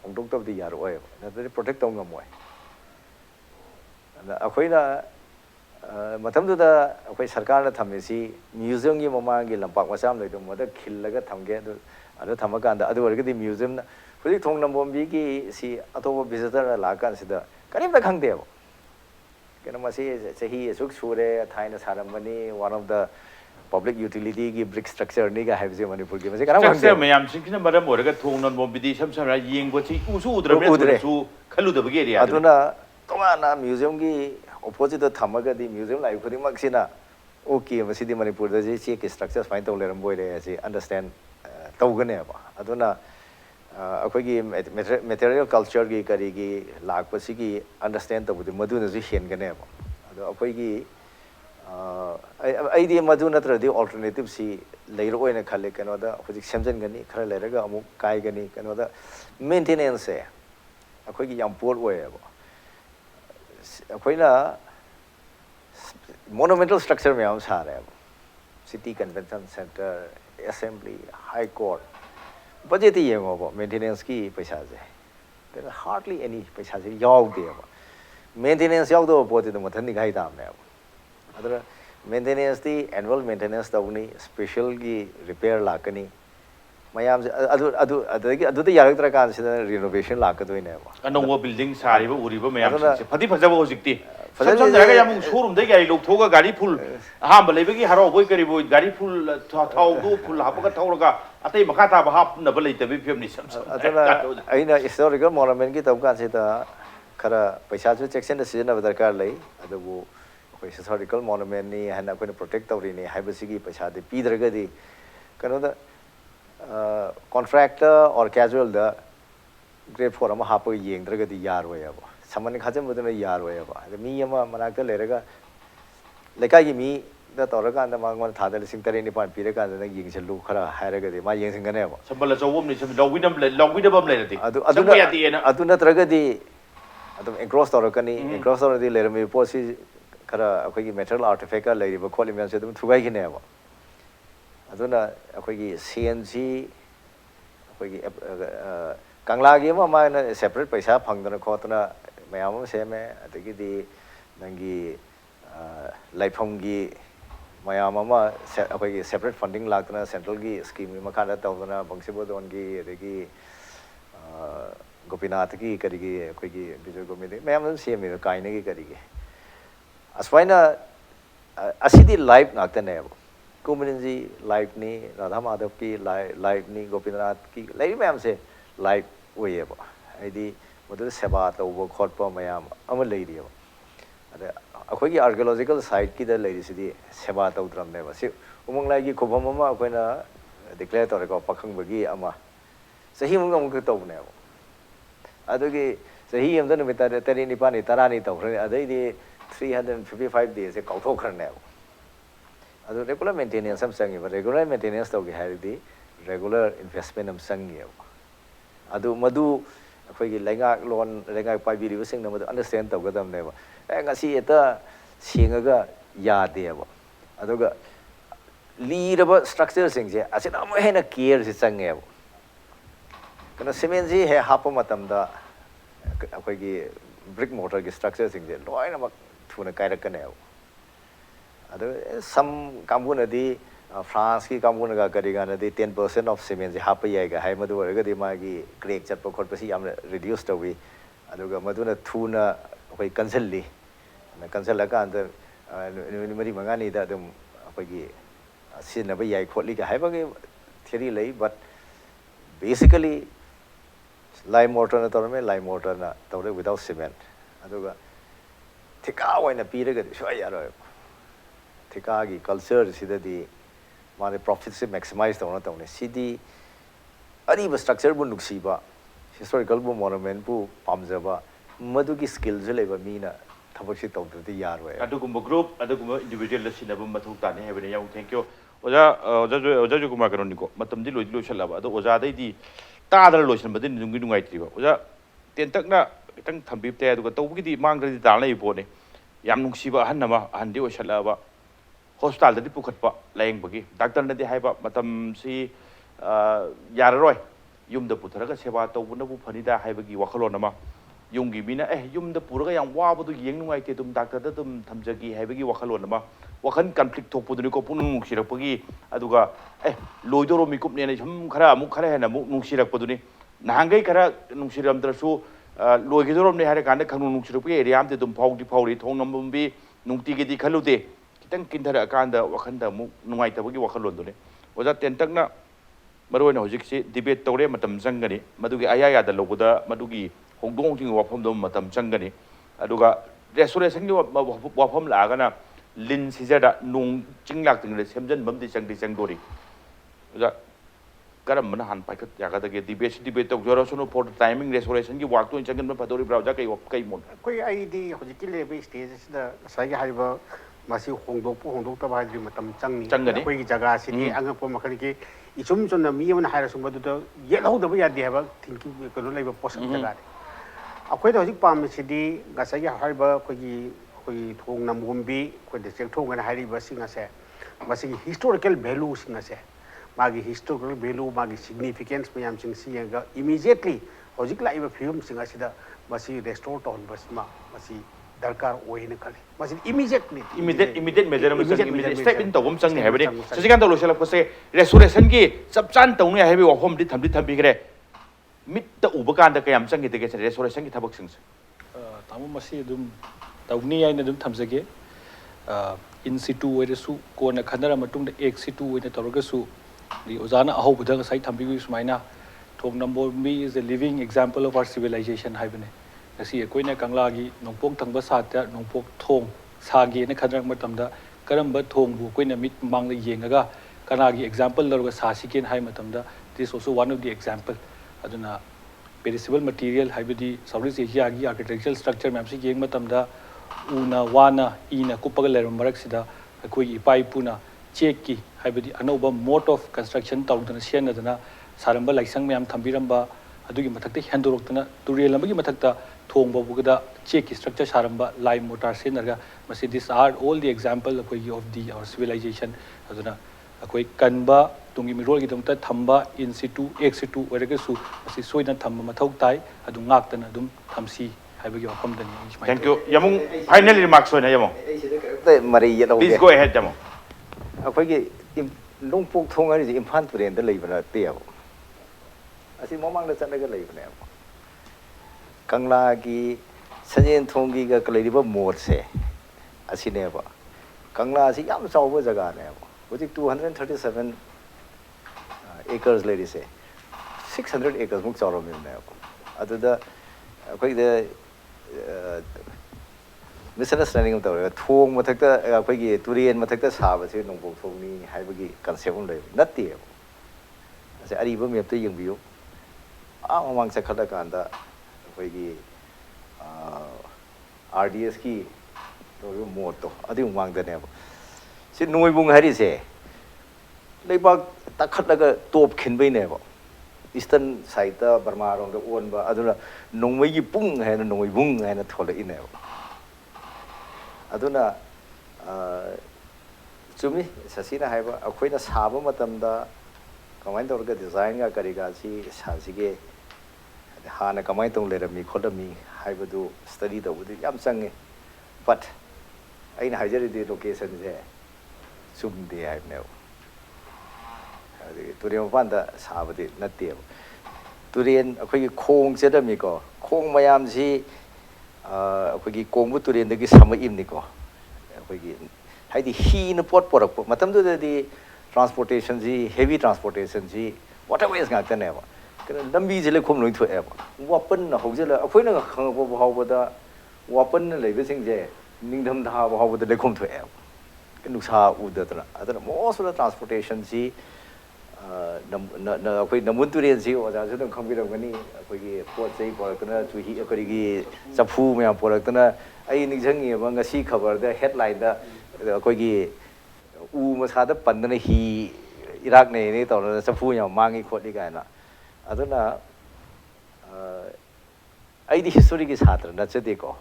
होंदोक तब दी यार ओए नतरे प्रोटेक्ट तौंग मोय अखोइना मतम दुदा अखोइ सरकार न थमेसी म्यूजियम की ममांग की लंपाक मसाम लेदो मद खिल्लगा थमगे अदु थमकांदा अदु वर्गदी म्यूजियम न हुजि थोंग नंबोंबी की सी अतोब विजिटर लाकान सिदा करीब खंगदेबो केन मसी सही सुख सुरे थाइना सारमनी one of the public utility की brick structure नहीं का है विजय मणिपुर की वैसे कराम structure में हम सिंह ने मरम और का थोंग नन बोम्बिदी सब सब यिंग बची उस उधर में उस खलु दबगे एरिया अदुना तोना म्यूजियम की opposite थमगा दी म्यूजियम लाइफ खुदी मक्सिना ओके मसीदी मणिपुर द जे चे के structures फाइन तो लेरम बोय रे ऐसे understand तौगने बा अदुना अखोगी material culture की करीगी लाख पसी की understand तो बुद्धि मधु नजु हेनगने बा अदु अखोगी आई दी मधु नत्रदी alternative सी लेरो ओइना खले कनोदा हुजिक सेमजन गनी खरा लेरगा अमुक काय गनी कनोदा maintenance है अखोगी याम पोर ओएबो अखोइना monumental structure में हम सारे city convention center assembly high court budget ही येंगो maintenance की पैसा जे there is hardly any पैसा जे याव दे maintenance याव दो पोते तो मथन निकाई दाम ने अदर maintenance दी annual maintenance तवनी special की repair लाकनी मयाम अदु तो यारक तरह कान से renovation लाकदो इने अनोंगो building सारी बो उरी बो मयाम से फदी फजबो होजिकती फजब जगह याम शोरूम दे गाड़ी लोग थोगा गाड़ी फुल हाम बलेबे की हरो बोय करी बोय गाड़ी फुल थाव दो फुल हापका थावरगा अतै मखा ता हाप न बले तबे फेमनी सम अदना अइना historical monument की तब कान से ता खरा पैसा जो चेक्सन द सीजन दरकार लई adobo historical monument ni hana ko protect tawri ni haibasigi paisa de pidragadi kano da contractor or casual da grade 4 ama hapo yengdragadi yar hoya ba samani khajam budana yar hoya ba mi ama manakta lerega lekai gi mi da toraga anda mangon thadal sing tare ni pan pirega da yeng chelu khara hairagadi ma yeng sing gane ba sambala chawum ni sam logwidam le adu na tragadi adu engross torakani engross toradi lerami posi खरा अखोगी metal artefact का लेरिबा खोलि main से तुम थुगाई किने बा अदुना अखोगी CNC अखोगी कंगलागी मा माने separate पैसा फंगदना खोतना मयाम से में अदगी दी नंगी लाइफंगी मयाम मा अखोगी सेपरेट फंडिंग लागतना सेंट्रल की स्कीम मखाना तवना बंगसिबोदोन की अदगी गोपीनाथ की करिगी अखोगी बिजय गोमिदे मयाम से में काइने की करिगी असवाइना असिदी लाइफ नाक्तने अब कुमरिंजी लाइफ नी राधा माधव की लाइफ नी गोपीनाथ की लाइफ में हमसे लाइफ हुई है ऐदी मतलब सेवा तो वो खोट पर मयाम अमल ले रही है अरे अखोई की आर्कियोलॉजिकल साइट की दर ले रही सीधी सेवा तो उतरम ने बस उमंग लाइक की खुबम ममा अखोई ना डिक्लेयर तो रखो पखंग बगी अमा सही मुंगा मुंगा तो बने वो अदोगी सही हम तो निमित्ता तेरी निपानी तरानी तो रहे अदे 355 days से कौथो करने वो अदो रेगुलर मेंटेनेंस हम संगी रेगुलर मेंटेनेंस तो क्या है दी रेगुलर इन्वेस्टमेंट हम संगी है अदो मधु अखोई की लेंगा पाइबी रिवर्सिंग नमद अंडरस्टैंड तो गदम ने वो ऐसी एता सिंगा याद है वो अदो का लीडर स्ट्रक्चर सिंग से ऐसे ना मैं है ना केयर से संगे वो कना सीमेंट जी है हापो मतम दा अखोई की brick mortar की structure सिंग से लोई ना मक थुना कायरक कने वो अदो some कामगुन अदी France ki kampung naga kariga na di 10% of cement hapa yaiga hai madu warga di magi crack chat pakot pasi yam reduce tawi aduga madu na thuna koi cancel li na cancel la ka andar mari mangani da dum apagi sin na ba yai khotli ka hai bagi theory lei but basically lime mortar na torme lime mortar na tawre without cement aduga thika waina piraga shoi yaro thika gi culture sida di माने profit से maximise तौना तौने सीधी Areeb structure बु नुक्सीबा historical बु monument बु पामजबा मधु की skills लेबा मीना थबक से तौदरदि यारवे अदुगुम group अदुगुम individual सिनब मथौ ताने हेबने याउ थैंक यू ओजा ओजा जोकुमार करोनिको मतमदि लोइ सलाबा अदो ओजा दैदि तादर लोइसन बदि नुंगि नुंगाइत्रिबा ओजा तेंतकना खितंग थंबिबते अदुगा तौबगिदि मांगरदि दालनै पोने याम नुंगसिबा अहन्नमा अहन्दि ओसलाबा hospital dadi pukhatpa layeng bagi doctor nadi haiba matam si yararoi yumda putharaga seba tawbuna bu phanida haibagi wakhalon ama yumgi bina yumda puraga yang wabadu yeng nungai te tum doctor da tum thamjagi haibagi wakhalon ama wakhan conflict thokpuduni ko punung nungsirakpagi aduga loidoro mikup ne jam khara amuk khara hena muk nungsirakpaduni nahangai khara nungsiramdrasu loigidorom ne hare kanda khanu nungsirakpagi area amte tum faudi thong nambombi nungti gi di khalude tang kindara kanda wakhanda mu nungai tabagi wakhalon dune oja tentakna maroi na hojik si debate tawre matam jangani madugi ayaya da lobuda madugi hongdong jing wafam dom matam jangani aduga restoration gi wafam la gana lin sijada nung jinglak ting le semjan bamdi jangdi jangdori oja karam mana han pai ka yaga da ge debate tok jora sono for timing restoration gi work to jangan ma padori browser kai mon koi ai di hojik ki level stage da sai ga haiba masih hongdok haji matam changni koi jaga sini anga po makhani ki isum chon mi man haira sum badu to yelo da ya de ba thinking ko no leba post jaga de akoi da hojik pam sidi ga sai ga haiba koi thong nambombi koi de chek thong na hairi ba singa se masih historical value singa se magi historical value magi significance mayam sing si ga immediately hojik la iba film singa sida masih restore ton basma masih darkar oine kali masih immediate measure immediate step in tawum chang ne hebani sasikan to losela ko se restoration gi sabchan tawne hebi wafom di thambi gre mit ta ubakan da kayam chang gi de restoration gi thabak sing tamu masi dum tawni aina dum thamjage in situ oiresu ko na khanara matung da ek situ oine tawraga su di ozana ahobda sai thambi gi sumaina thong nambombi is a living example of our civilization haibane asi koina kanglagi nongpok thangba satya nongpok thong sagi na khadrang matamda karamba thong bu koina mit mangla yengaga kanagi example lorga sasiken hai matamda this also one of the example aduna perishable material haibidi Southeast Asia gi architectural structure map si yeng matamda una wana ina kupaga lerum marak sida koi ipai puna cheki haibidi anoba mode of construction tawdana sianadana saramba laisang myam thambiramba adugi mathakta handorokna turel amagi mathakta thong babugada check structure saramba lime mortar senaga masi these are all the example of our civilization aduna akoi kanba tungi mirol gi damta thamba in situ ex situ orega su masi soina thamba mathau tai adu ngaktana dum thamsi haibagi wafam dani thank you yamung final remarks soina yamung mari yelo please go ahead yamung akoi gi longpok thong ari imphal turen da leibana teo asi momang da chanaga leibane Kangla ki sanyen thongi ga kaleriba mode se asine ba Kangla si yam chawba jaga ne ba hoji 237 acres lady se 600 acres muk chawro min ne ba aduda koi de misunderstanding of the thong mathakta koi gi turien mathakta saba se nongbo thongni haibagi concept un lei natti ase ariba map te yengbiu mamang chakhada kanda koi RDS ki to moto adi umang da ne si noi bung hari se leibak takhat laga top khin bai ne ba eastern side da Burma rong da on ba aduna nongmai gi pung hai na nongmai bung hai na thola ine ba aduna chumi sasina hai ba akhoi na saba matam da kamai da orga design ga kari ga si sajige hana kamai tong le rami khodami haibadu study da budi yam change but aina hajari de location je sum de hai ne turen mapanda sabadi natte turen akhoi khong chedami ko khong mayam si akhoi kongbu turen dagi sama imni ko akhoi haidi hi na pot porak matam du di transportation ji heavy transportation ji whatever is ngak tane ba kana lambi jile khom loi thoe ba weapon na hojela akhoi na khang bo haw da weapon na leibe sing je ningdam da ba haw da le khom thoe ba nusa udatra adana most of the transportation ji na akhoi namun turen ji oja ju dam khambirang gani akhoi gi pot sei porakna chu hi akhoi gi chapu me porakna ai ningjangi ba ngasi khabar da headline da akhoi gi u masada pandana hi Iraq ne ni tawna chapu nya mangi khodi gaina aduna ai di history gi chhatra na chade ko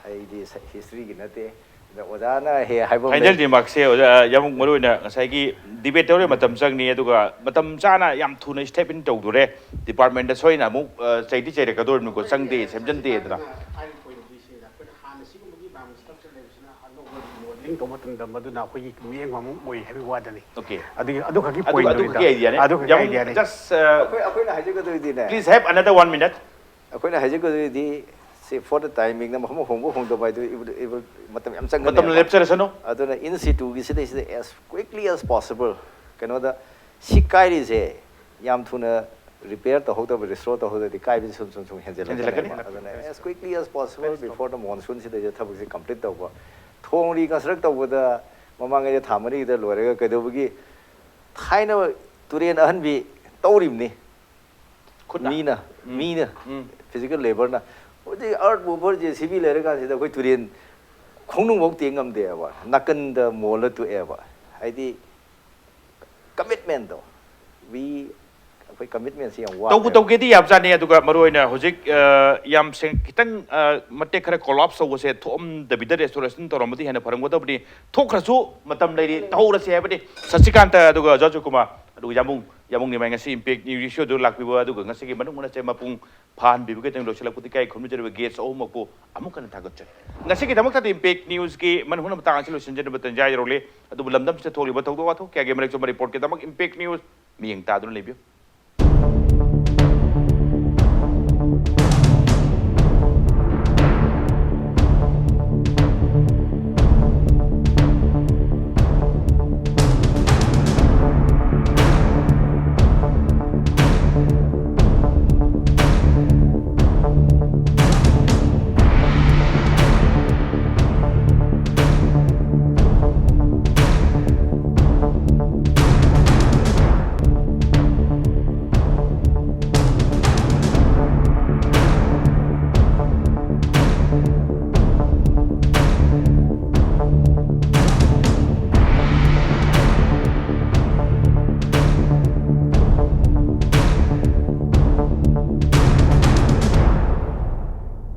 ai di history gi nate oja na he haibo final remark se yamung maru na ngasai gi debate tore matam chang ni aduga matam chana yam thuna step in tau dure department da soina mu chaiti chaire ka dor nu ko changde semjan de dra ling to matum da maduna khoi mieng mamu moi heavy wadani okay adu khaki point adu ki idea ne adu khaki idea ne just akhoi na haje ko do di ne please have another 1 minute akhoi na haje ko do di say for the timing na mahmo hongbo hongdo bai do matam yam chang matam lecture sano aduna in situ gi side as quickly as possible kano da sikai ri je yam thuna repair to hoda restore to hoda di kai bi sum henjela aduna as quickly as possible before the monsoon side je thabuk se complete to ba thongri ka srak to da mamang ge thamari da lore ga kedo gi thaina turen ahan bi tawrim ni mina physical labor na odi art mover je civil lere ka sida koi turen khongnung bok tengam de ba nakan da mola tu e ba haidi commitment do we koi commitment si yang wa tau ge di yap jani aduga maroina hojik yam seng kitang matte khara collapse so se thom the bidder restoration to romati hena pharang goda bdi thokrasu matam leiri taura se habdi Shashikant aduga Joykumar aduga yamung ni mai ngasi impact new issue do lakbiwa aduga ngasi gi manung na che mapung phan bibu ke teng lochila puti kai khomnu jere gates o mako amuk kan thagot che ngasi gi damak ta impact news ki man huna ta angsi losin jere batan jai role adu lamdam se tholi ba thok do wa thok kya ge mare cho report ke damak impact news miyeng ta dun lebio